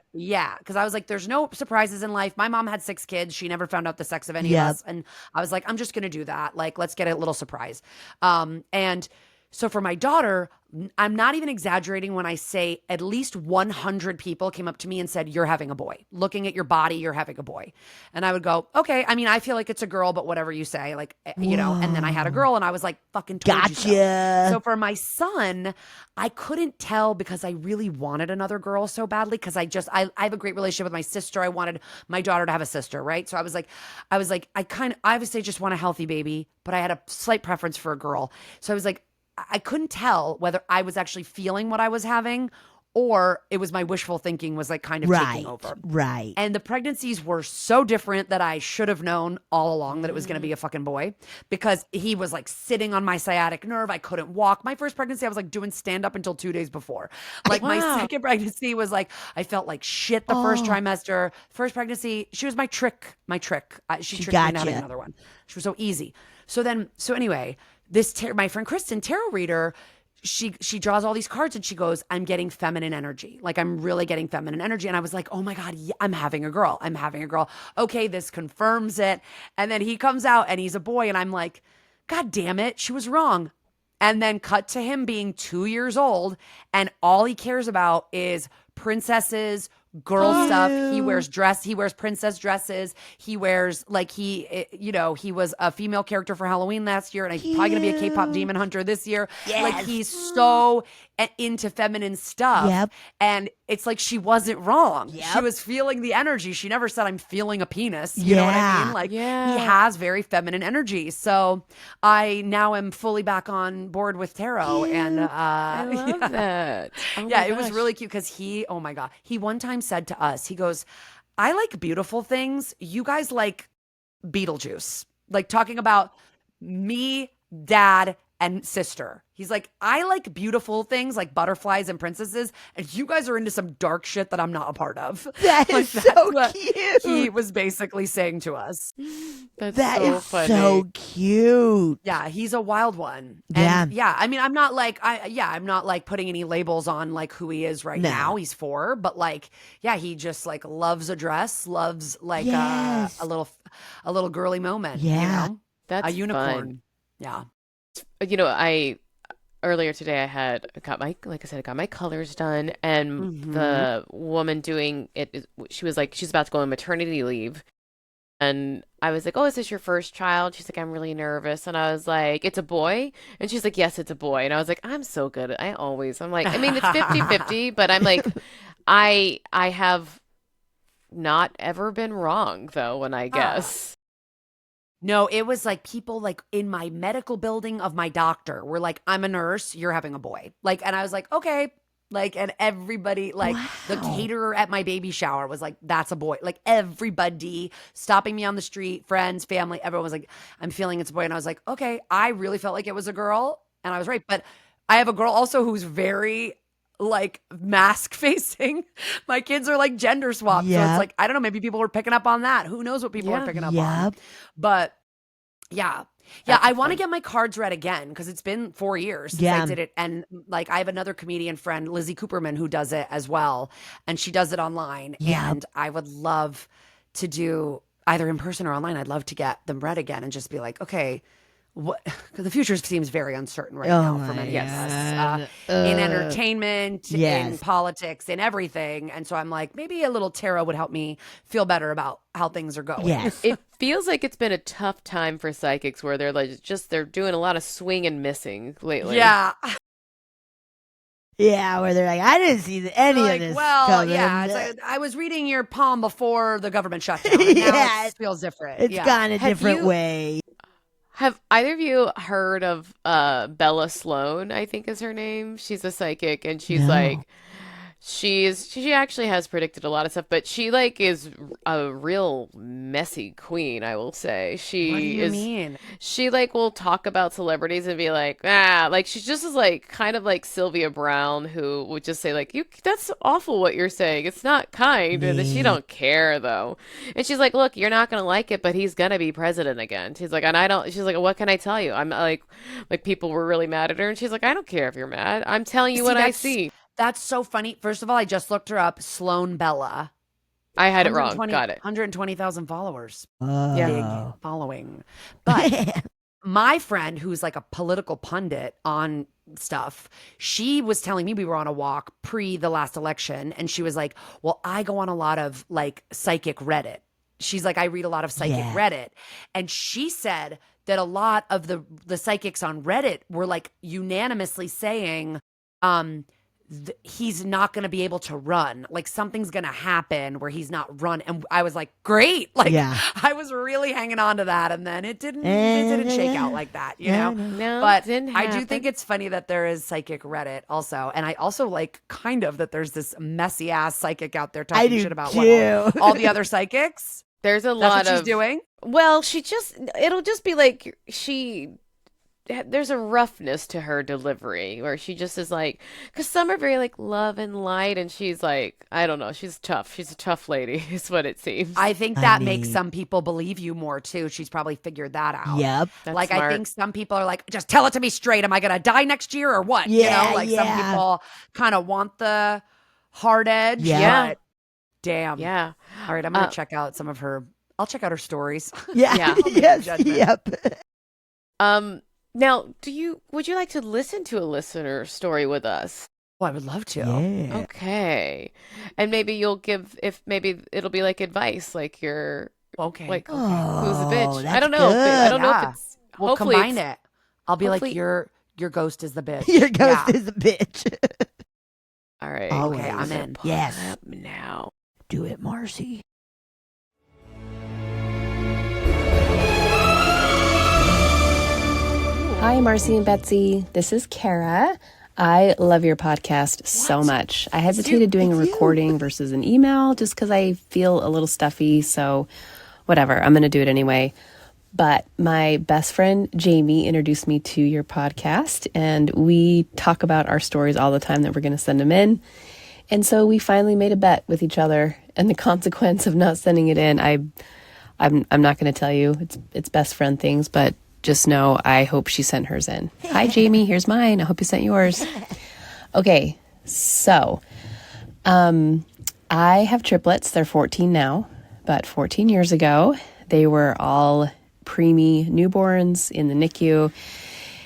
because I was like, there's no surprises in life. My mom had 6 kids. She never found out the sex of any of us. And I was like, I'm just going to do that. Like, let's get a little surprise. And so for my daughter, I'm not even exaggerating when I say at least 100 people came up to me and said, you're having a boy. Looking at your body, you're having a boy. And I would go, okay. I mean, I feel like it's a girl, but whatever you say, like, you know, and then I had a girl and I was like, fucking told you so. So for my son, I couldn't tell because I really wanted another girl so badly because I have a great relationship with my sister. I wanted my daughter to have a sister, right? So I was like, I obviously just want a healthy baby, but I had a slight preference for a girl. So I was like, I couldn't tell whether I was actually feeling what I was having or it was my wishful thinking was like kind of taking over. Right. And the pregnancies were so different that I should have known all along that it was going to be a fucking boy because he was like sitting on my sciatic nerve. I couldn't walk. My first pregnancy, I was like doing stand up until 2 days before. Like my second pregnancy was like, I felt like shit the first trimester. First pregnancy, she was my trick. She tricked me into having another one. She was so easy. So anyway, my friend Kristen, tarot reader, she draws all these cards and she goes, I'm getting feminine energy. Like I'm really getting feminine energy. And I was like, oh my God, yeah, I'm having a girl. Okay, this confirms it. And then he comes out and he's a boy. And I'm like, God damn it, she was wrong. And then cut to him being 2 years old. And all he cares about is princesses, girl stuff. He wears princess dresses. He wears he was a female character for Halloween last year, and he's probably gonna be a K-pop demon hunter this year. Yes. Like he's so into feminine stuff. Yep. And it's like she wasn't wrong. Yep. She was feeling the energy. She never said I'm feeling a penis. You know what I mean? Like he has very feminine energy. So I now am fully back on board with tarot. And I love that. Oh it was really cute because oh my God, he one time said to us, he goes, I like beautiful things. You guys like Beetlejuice. Like talking about me, dad, and sister. He's like, I like beautiful things like butterflies and princesses, and you guys are into some dark shit that I'm not a part of. That is so cute. He was basically saying to us. That is so cute. Yeah, he's a wild one. And I mean, I'm not like putting any labels on like who he is right now. He's 4, but like, he just like loves a dress, loves like a little girly moment. Yeah, you know? That's a unicorn. Fun. Yeah. You know, earlier today I got my colors done, and the woman doing it, she was like, she's about to go on maternity leave. And I was like, oh, is this your first child? She's like, I'm really nervous. And I was like, it's a boy? And she's like, yes, it's a boy. And I was like, I'm so good. I'm like, I mean, it's 50-50, but I'm like, I have not ever been wrong though, when I guess. No, it was like people like in my medical building of my doctor were like, I'm a nurse, you're having a boy. Like, and I was like, okay. Like, and everybody, like the caterer at my baby shower was like, that's a boy. Like everybody stopping me on the street, friends, family, everyone was like, I'm feeling it's a boy. And I was like, okay, I really felt like it was a girl. And I was right. But I have a girl also who's very like mask facing. My kids are like gender swapped. So it's like, I don't know, maybe people were picking up on that. Who knows what people are picking up on. But I want to get my cards read again because it's been 4 years since I did it. And like I have another comedian friend, Lizzie Cooperman, who does it as well. And she does it online. And I would love to do either in person or online. I'd love to get them read again and just be like, okay, what? Because the future seems very uncertain right now for many of us in entertainment, in politics, in everything. And so I'm like, maybe a little tarot would help me feel better about how things are going. Yes. It feels like it's been a tough time for psychics where they're like they're doing a lot of swing and missing lately. Yeah. Yeah, where they're like, I didn't see any of this. Well, coming. It's like, I was reading your palm before the government shut down. And now it feels different. It's gone a different way. Have either of you heard of Bella Sloan, I think is her name? She's a psychic, and she's like, She actually has predicted a lot of stuff, but she like is a real messy queen, I will say. What do She you is mean? she like will talk about celebrities and be like, ah, like she just is like kind of like Sylvia Brown, who would just say like, you that's awful what you're saying. It's not kind. And then she Yeah. don't care though. And she's like, look, you're not gonna like it, but he's gonna be president again. She's like, and I don't she's like, what can I tell you? I'm like people were really mad at her and she's like, I don't care if you're mad. I'm telling you See, what I see. that's so funny. First of all, I just looked her up. Sloane Bella, I had it wrong. 120 Got it. 120,000 followers. Yeah. Big Oh. following. But my friend, who's like a political pundit on stuff, she was telling me, we were on a walk pre the last election, and she was like, well, I go on a lot of like psychic Reddit. She's like, I read a lot of psychic Yeah. Reddit. And she said that a lot of the psychics on Reddit were like unanimously saying, he's not going to be able to run. Like something's going to happen where he's not run. And I was like, great. Like Yeah. I was really hanging on to that. And then it didn't shake out like that, you know? No, But didn't I do happen. think it's funny that there is psychic Reddit also. And I also like kind of that there's this messy ass psychic out there talking do shit about too. all the other psychics. There's a That's lot what she's of doing. Well, it'll just be like there's a roughness to her delivery where she just is like, because some are very like love and light, and she's like, I don't know, she's tough. She's a tough lady, is what it seems. I think I that makes mean- some people believe you more too. She's probably figured that out. Yep. That's Like smart. I think some people are like, just tell it to me straight. Am I gonna die next year or what? Yeah, you know, like some yeah. people kind of want the hard edge. Yeah. But damn. Yeah. All right, I'm gonna check out some of her. I'll check out her stories. Yeah. Yeah. I'll make a Yes. judgment. Yep. Now, would you like to listen to a listener story with us? Well, I would love to. Yeah. Okay. And maybe you'll maybe it'll be like advice, like you're Okay. like, okay, Oh, who's the bitch? I that's don't know. I don't know Yeah. if it's We'll hopefully combine it's- it. I'll be like, hopefully- your ghost is the bitch. Your ghost Yeah. is a bitch. All right. Okay, I'm in. Pull Yes. it up now. Do it, Marcy. Hi, Marcy and Betsy. This is Kara. I love your podcast so much. I hesitated doing a recording versus an email just because I feel a little stuffy. So, whatever, I'm going to do it anyway. But my best friend Jamie introduced me to your podcast, and we talk about our stories all the time that we're going to send them in. And so we finally made a bet with each other, and the consequence of not sending it in, I'm not going to tell you. It's best friend things, but just know I hope she sent hers in. Hi, Jamie. Here's mine. I hope you sent yours. Okay, so I have triplets. They're 14 now, but 14 years ago, they were all preemie newborns in the NICU,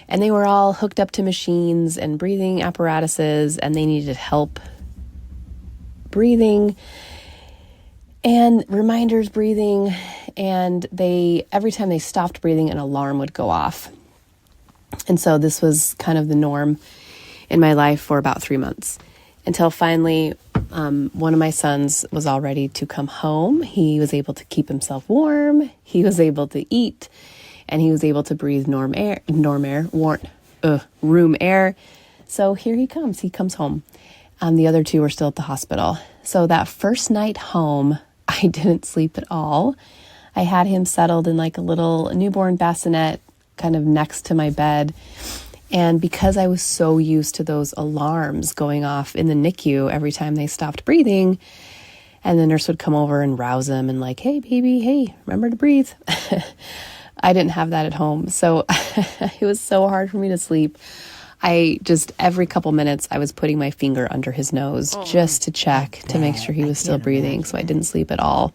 and they were all hooked up to machines and breathing apparatuses, and they needed help breathing and reminders breathing, and every time they stopped breathing, an alarm would go off. And so this was kind of the norm in my life for about 3 months, until finally one of my sons was all ready to come home. He was able to keep himself warm, he was able to eat, and he was able to breathe room air. So here he comes home. The other two were still at the hospital. So that first night home, I didn't sleep at all. I had him settled in like a little newborn bassinet kind of next to my bed. And because I was so used to those alarms going off in the NICU every time they stopped breathing, and the nurse would come over and rouse him and like, hey, baby, hey, remember to breathe. I didn't have that at home. So it was so hard for me to sleep. Every couple minutes, I was putting my finger under his nose just to check to make sure he was still breathing. So I didn't sleep at all.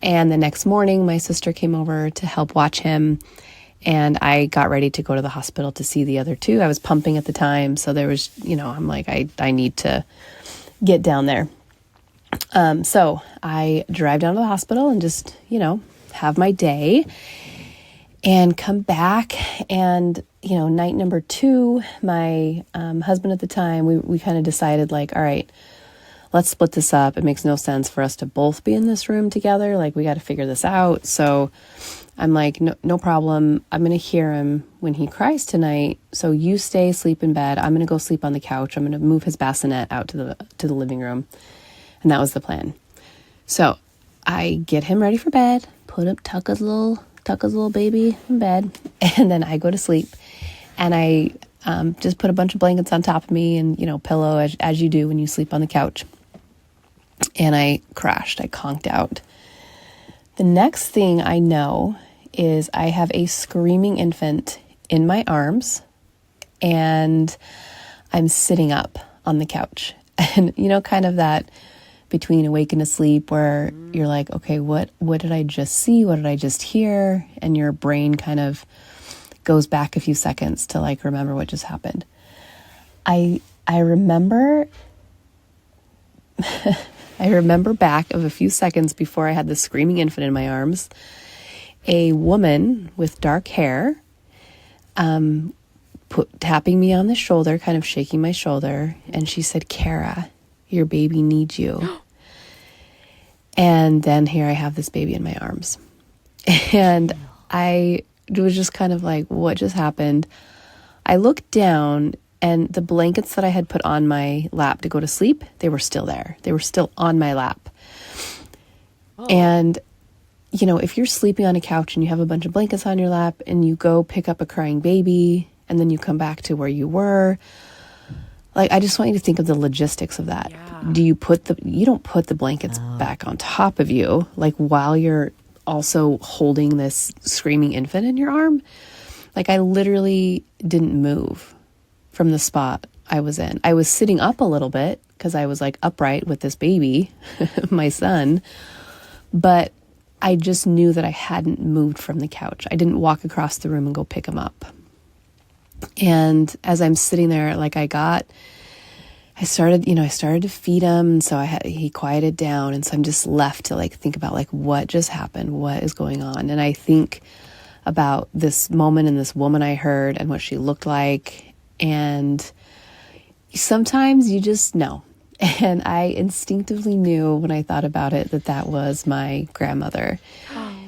And the next morning, my sister came over to help watch him. And I got ready to go to the hospital to see the other two. I was pumping at the time. So there was, I'm like, I need to get down there. So I drive down to the hospital and just, have my day and come back. And, night number 2, my husband at the time, we kind of decided like, all right, let's split this up. It makes no sense for us to both be in this room together. Like, we got to figure this out. So I'm like, no problem. I'm going to hear him when he cries tonight. So you stay, sleep in bed. I'm going to go sleep on the couch. I'm going to move his bassinet out to the living room. And that was the plan. So I get him ready for bed, tuck his little baby in bed, and then I go to sleep. And I just put a bunch of blankets on top of me and, pillow as you do when you sleep on the couch. And I crashed. I conked out. The next thing I know is I have a screaming infant in my arms, and I'm sitting up on the couch. And, kind of that between awake and asleep where you're like, okay, what did I just see? What did I just hear? And your brain kind of goes back a few seconds to like remember what just happened. I remember I remember back of a few seconds before I had the screaming infant in my arms, a woman with dark hair tapping me on the shoulder, kind of shaking my shoulder, and she said, "Kara, your baby needs you." And then here I have this baby in my arms. And I was just kind of like, what just happened? I looked down, and the blankets that I had put on my lap to go to sleep, they were still there. They were still on my lap. Oh. And, if you're sleeping on a couch and you have a bunch of blankets on your lap and you go pick up a crying baby and then you come back to where you were, like, I just want you to think of the logistics of that. Yeah. You don't put the blankets back on top of you, like while you're also holding this screaming infant in your arm. Like, I literally didn't move from the spot I was in. I was sitting up a little bit because I was like upright with this baby, my son, but I just knew that I hadn't moved from the couch. I didn't walk across the room and go pick him up. And as I'm sitting there, like I started to feed him. And so he quieted down. And so I'm just left to like think about like what just happened, what is going on. And I think about this moment and this woman I heard and what she looked like. And sometimes you just know. And I instinctively knew when I thought about it that was my grandmother.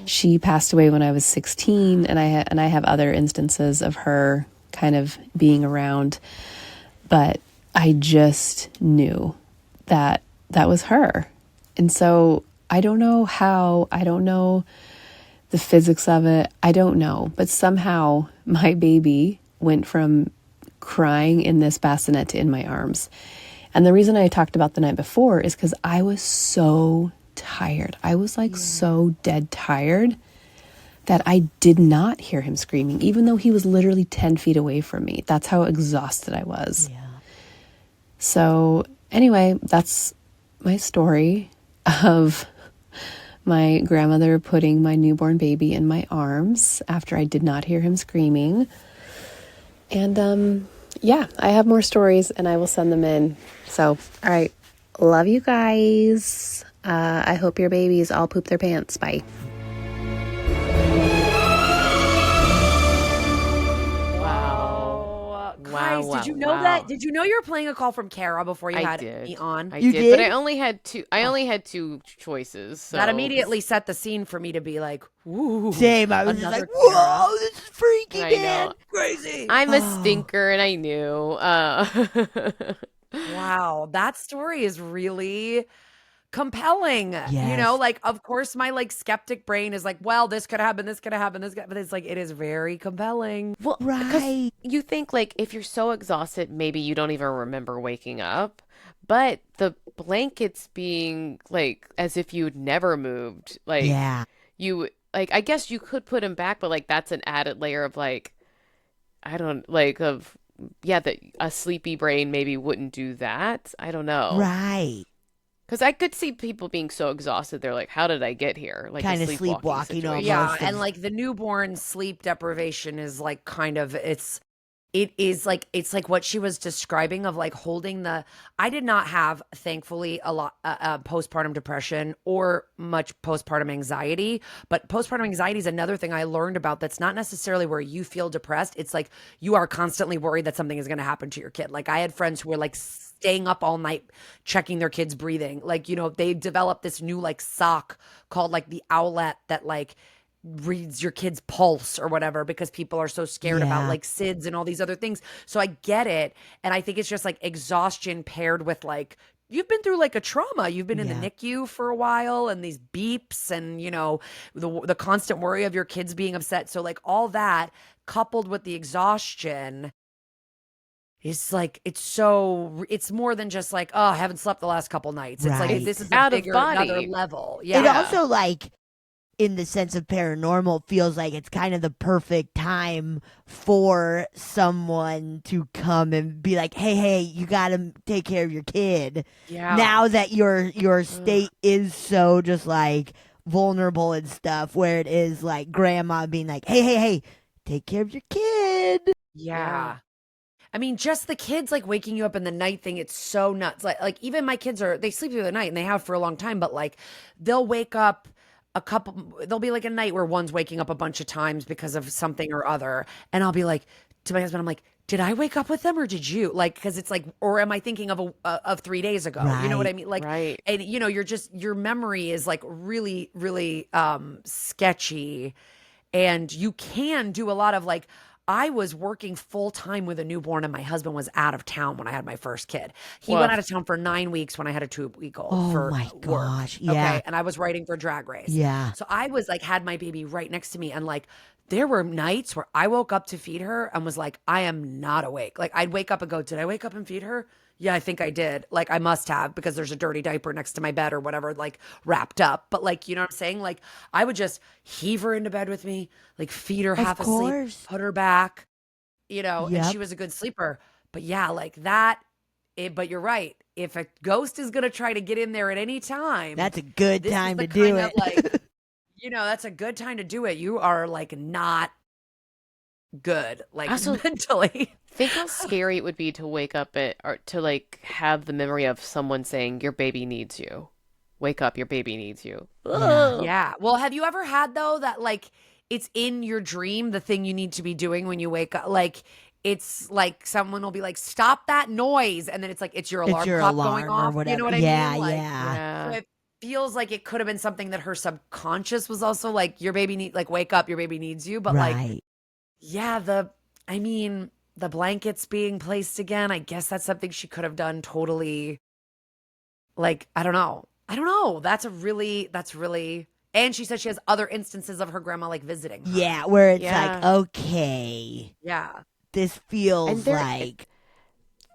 She passed away when I was 16, and I have other instances of her kind of being around, but I just knew that was her. And so I don't know how, I don't know the physics of it, I don't know, but somehow my baby went from crying in this bassinet to in my arms. And the reason I talked about the night before is because I was so tired. I was like so dead tired that I did not hear him screaming, even though he was literally 10 feet away from me. That's how exhausted I was. Yeah. So anyway, that's my story of my grandmother putting my newborn baby in my arms after I did not hear him screaming. And yeah, I have more stories and I will send them in. So, all right. Love you guys. I hope your babies all poop their pants. Bye. Guys, did you know that? Did you know you were playing a call from Kara before you had me on? I did, but I only had two choices. So. That immediately set the scene for me to be like, "Ooh." Same. I was just like, "Whoa, this is freaky, man, crazy." I'm a stinker, and I knew. Wow, that story is really compelling. Yes. Like, of course my like skeptic brain is like, well, this could happen, but it's like, it is very compelling. Well, right. You think like if you're so exhausted, maybe you don't even remember waking up, but the blankets being like as if you'd never moved, like you like, I guess you could put them back, but like that's an added layer of like, I don't like of that a sleepy brain maybe wouldn't do that. I don't know. Right. Because I could see people being so exhausted, they're like, how did I get here? Like kind of sleepwalking almost. Yeah, and like the newborn sleep deprivation is like kind of, it's it is like, it's like what she was describing of like holding I did not have, thankfully, a lot postpartum depression or much postpartum anxiety, but postpartum anxiety is another thing I learned about that's not necessarily where you feel depressed. It's like you are constantly worried that something is going to happen to your kid. Like I had friends who were like staying up all night checking their kids' breathing. Like, they developed this new like sock called like the Owlet that like reads your kid's pulse or whatever, because people are so scared about like SIDS and all these other things. So I get it. And I think it's just like exhaustion paired with like, you've been through like a trauma. You've been in the NICU for a while, and these beeps and, the constant worry of your kids being upset. So like all that coupled with the exhaustion is like, it's more than just like, oh, I haven't slept the last couple nights. It's like, this is out a of bigger, body. another level. Yeah. It also like, in the sense of paranormal, feels like it's kind of the perfect time for someone to come and be like, hey, you got to take care of your kid. Yeah. Now that your state is so just like vulnerable and stuff, where it is like grandma being like, hey, take care of your kid. Yeah. I mean, just the kids like waking you up in the night thing, it's so nuts. Like even my kids they sleep through the night, and they have for a long time, but like they'll wake up there'll be like a night where one's waking up a bunch of times because of something or other. And I'll be like, to my husband, I'm like, did I wake up with them or did you? Like, because it's like, or am I thinking of 3 days ago? You know what I mean? Like, and your memory is like really, really sketchy, and you can do a lot of like, I was working full time with a newborn, and my husband was out of town when I had my first kid. He went out of town for 9 weeks when I had a 2-week-old for my work. gosh. Yeah. Okay. And I was writing for Drag Race. Yeah. So I was like, had my baby right next to me. And like, there were nights where I woke up to feed her and was like, I am not awake. Like I'd wake up and go, did I wake up and feed her? Yeah, I think I did. Like I must have, because there's a dirty diaper next to my bed or whatever, like wrapped up. But like, you know what I'm saying? Like I would just heave her into bed with me, like feed her half asleep, put her back, and she was a good sleeper. But yeah, like that. But you're right. If a ghost is going to try to get in there at any time, that's a good time to do it. Like, that's a good time to do it. You are like not good, like also, mentally. Think how scary it would be to wake up or to like have the memory of someone saying your baby needs you. Wake up, your baby needs you. Yeah. Well, have you ever had though that like it's in your dream, the thing you need to be doing when you wake up? Like it's like someone will be like, stop that noise. And then it's like, it's your alarm clock going off. Or you know what I mean? Like, Yeah. So it feels like it could have been something that her subconscious was also like, your baby wake up, your baby needs you. But like, yeah, the blankets being placed again, I guess that's something she could have done totally. Like, I don't know. That's really, and she said she has other instances of her grandma like visiting her. Yeah, where it's like, okay. Yeah. This feels like.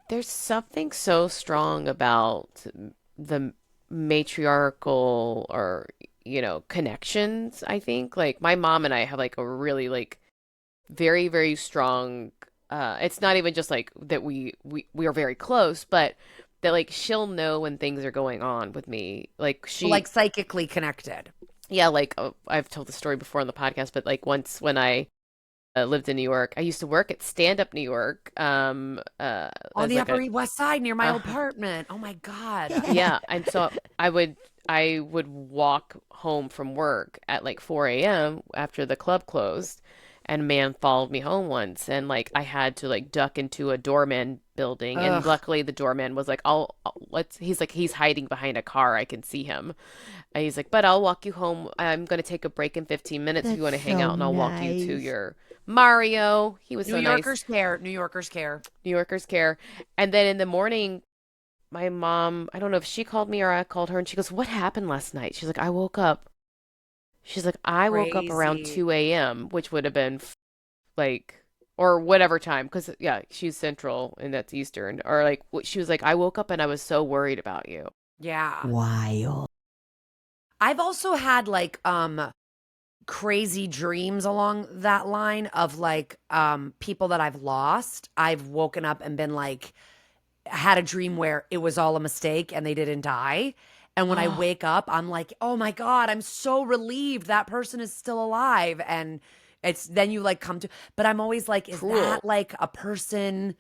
There's something so strong about the matriarchal or, connections, I think. Like my mom and I have like a really like very, very strong, it's not even just like that we are very close, but that like she'll know when things are going on with me. Like like psychically connected. Yeah, like I've told the story before on the podcast, but like once when I lived in New York, I used to work at Stand Up New York. On the Upper West Side near my apartment. Oh my God. Yeah, and so I would walk home from work at like 4 a.m. after the club closed, and a man followed me home once, and like I had to like duck into a doorman building, and luckily the doorman was like, he's hiding behind a car, I can see him. And he's like, but I'll walk you home. I'm going to take a break in 15 minutes if you want to hang out, and I'll walk you to your Mario. He was so nice. New Yorkers care. And then in the morning, my mom, I don't know if she called me or I called her, and she goes, what happened last night? She's like, I woke up around 2 a.m., which would have been like, or whatever time, because yeah, she's Central and that's Eastern. Or like, she was like, I woke up and I was so worried about you. Yeah. Wild. I've also had like crazy dreams along that line of like people that I've lost. I've woken up and been like, had a dream where it was all a mistake and they didn't die. And when I wake up, I'm like, oh my God, I'm so relieved that person is still alive. And It's then you like come to, but I'm always like, is that like a person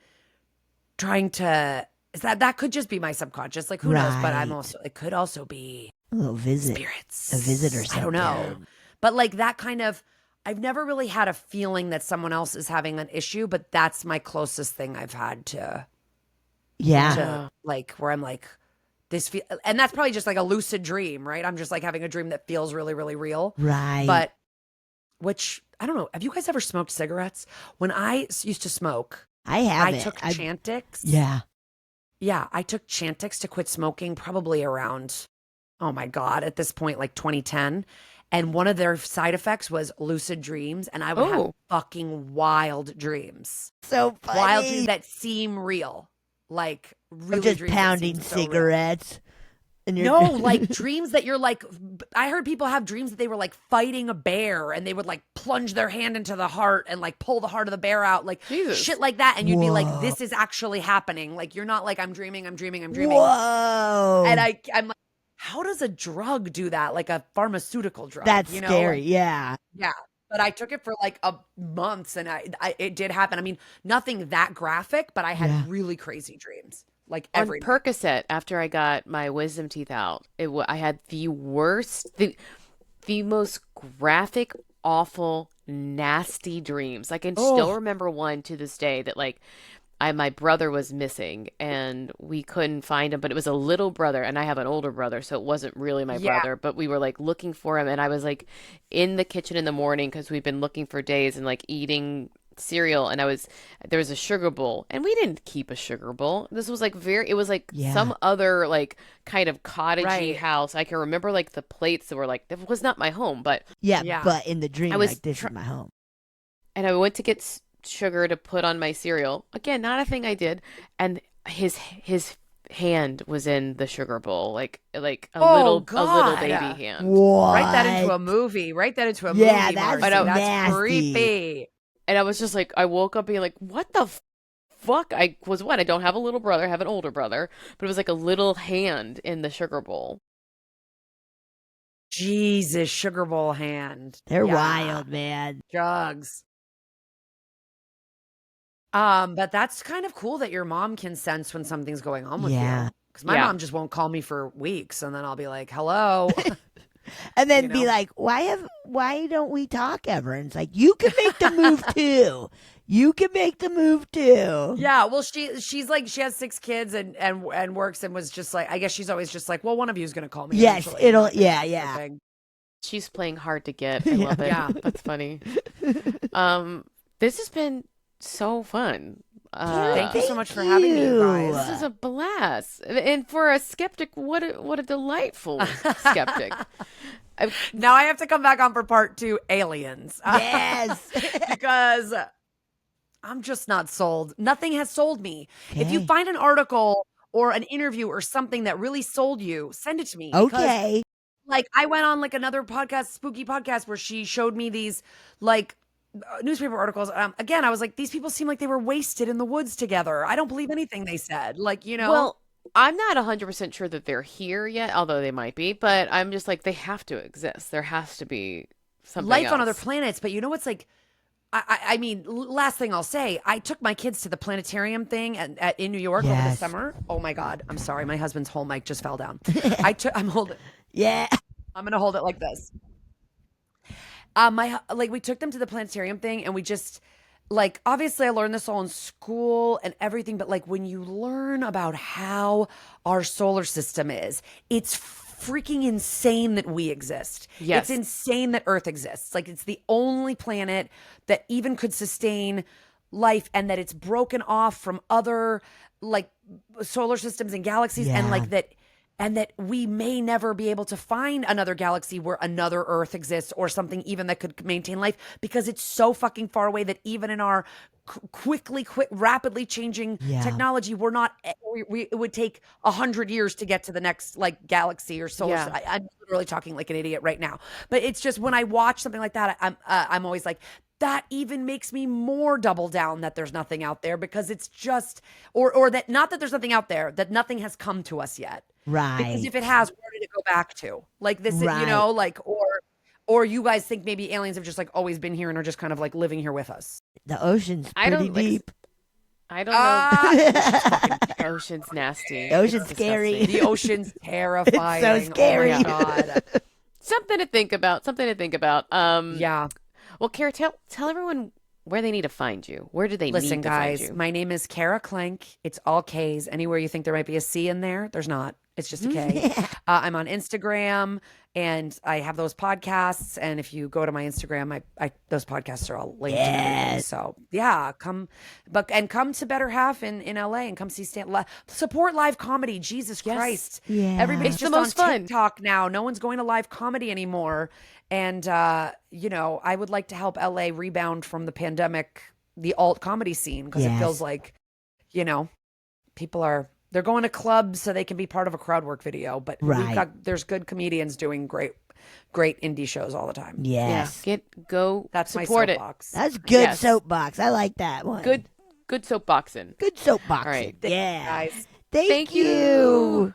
trying to, that could just be my subconscious. Like who knows? But I'm also, it could also be A little visit. spirits. A visitor. I don't know. But like that kind of, I've never really had a feeling that someone else is having an issue, but that's my closest thing I've had to like where I'm like, and that's probably just like a lucid dream, right? I'm just like having a dream that feels really, really real. Right. But which, I don't know. Have you guys ever smoked cigarettes? When I used to smoke, I took Chantix. Yeah. Yeah, I took Chantix to quit smoking probably around, oh my God, at this point, like 2010. And one of their side effects was lucid dreams. And I would have fucking wild dreams. So funny. Wild dreams that seem real. Like really just dreams pounding that seem so real. cigarettes. And you're No, like dreams that you're like, I heard people have dreams that they were like fighting a bear and they would like plunge their hand into the heart and like pull the heart of the bear out, like shit like that. And you'd be like, this is actually happening. Like, you're not like, I'm dreaming. Whoa. And I'm like, how does a drug do that? Like a pharmaceutical drug. That's you know? scary. Like, yeah. yeah. But I took it for like a month and it did happen. I mean, nothing that graphic, but I had really crazy dreams. Like every on Percocet, after I got my wisdom teeth out, I had the worst, the most graphic, awful, nasty dreams. I can still remember one to this day that like my brother was missing and we couldn't find him, but it was a little brother and I have an older brother, so it wasn't really my brother, but we were like looking for him and I was like in the kitchen in the morning because we've been looking for days and like eating cereal and there was a sugar bowl and we didn't keep a sugar bowl. This was like it was like some other like kind of cottagey house. I can remember like the plates that were like, that was not my home, but but in the dream, I was like this is my home. And I went to get sugar to put on my cereal. Again, not a thing I did. And his hand was in the sugar bowl, like a little baby hand. What? Write that into a movie. That's Marcy. That's nasty. creepy. And I was just like, I woke up being like, what the fuck? I don't have a little brother, I have an older brother, but it was like a little hand in the sugar bowl. Jesus, sugar bowl hand. They're wild, man. Drugs. But that's kind of cool that your mom can sense when something's going on with you. Because my mom just won't call me for weeks, and then I'll be like, hello. And then be like, why don't we talk ever? And it's like, you can make the move too. You can make the move too. Yeah, well, she's like, she has 6 kids and works and was just like, I guess she's always just like, well, one of you is going to call me. Yes, eventually. yeah. She's playing hard to get. I love it. Yeah. That's funny. This has been so fun. Thank you so much for having me, you guys. This is a blast. And for a skeptic, what a delightful skeptic. Now I have to come back on for part 2, aliens. Yes. Because I'm just not sold. Nothing has sold me. Okay. If you find an article or an interview or something that really sold you, send it to me. Okay. Like I went on like another podcast, spooky podcast, where she showed me these like newspaper articles. Again, I was like, these people seem like they were wasted in the woods together. I don't believe anything they said. Like, you know. Well, I'm not 100% sure that they're here yet, although they might be. But I'm just like, they have to exist. There has to be something life else on other planets. But you know what's like, I mean, last thing I'll say, I took my kids to the planetarium thing in New York over the summer. Oh my God. I'm sorry. My husband's whole mic just fell down. I'm holding. Yeah. I'm going to hold it like this. We took them to the planetarium thing and we just like, obviously I learned this all in school and everything, but like when you learn about how our solar system is, it's freaking insane that we exist. Yes. It's insane that Earth exists. Like it's the only planet that even could sustain life and that it's broken off from other like solar systems and galaxies and like that. And that we may never be able to find another galaxy where another Earth exists or something even that could maintain life because it's so fucking far away that even in our rapidly changing technology, we're not. It would take 100 years to get to the next like galaxy or solar. Yeah. I'm literally talking like an idiot right now. But it's just when I watch something like that, I'm always like, that even makes me more double down that there's nothing out there because it's just or that not that there's nothing out there, that nothing has come to us yet. Right. Because if it has, where did it go back to? Like this, you know, like, Or you guys think maybe aliens have just like always been here and are just kind of like living here with us? The ocean's I pretty don't like- deep. I don't know. Ocean's nasty. The ocean's It's scary. disgusting. The ocean's terrifying. It's so scary. Oh my God. Something to think about. Yeah. Well, Kara, tell everyone where they need to find you. Where do they Listen, need to find guys, you? my name is Kara Klenk. It's all K's. Anywhere you think there might be a C in there, there's not. It's just a K. I'm on Instagram, and I have those podcasts. And if you go to my Instagram, those podcasts are all linked. And everything. So yeah, come to Better Half in LA and come see support live comedy. Jesus Christ, Yeah. everybody's It's just the most on fun. TikTok now. No one's going to live comedy anymore. And I would like to help LA rebound from the pandemic, the alt comedy scene, because it feels like, people they're going to clubs so they can be part of a crowd work video, but there's good comedians doing great indie shows all the time. Yes. Yeah. Go That's my support it. soapbox. That's good Yes. soapbox. I like that one. Good soapboxing. Good soapbox. All right. Yeah. Guys. Thank you.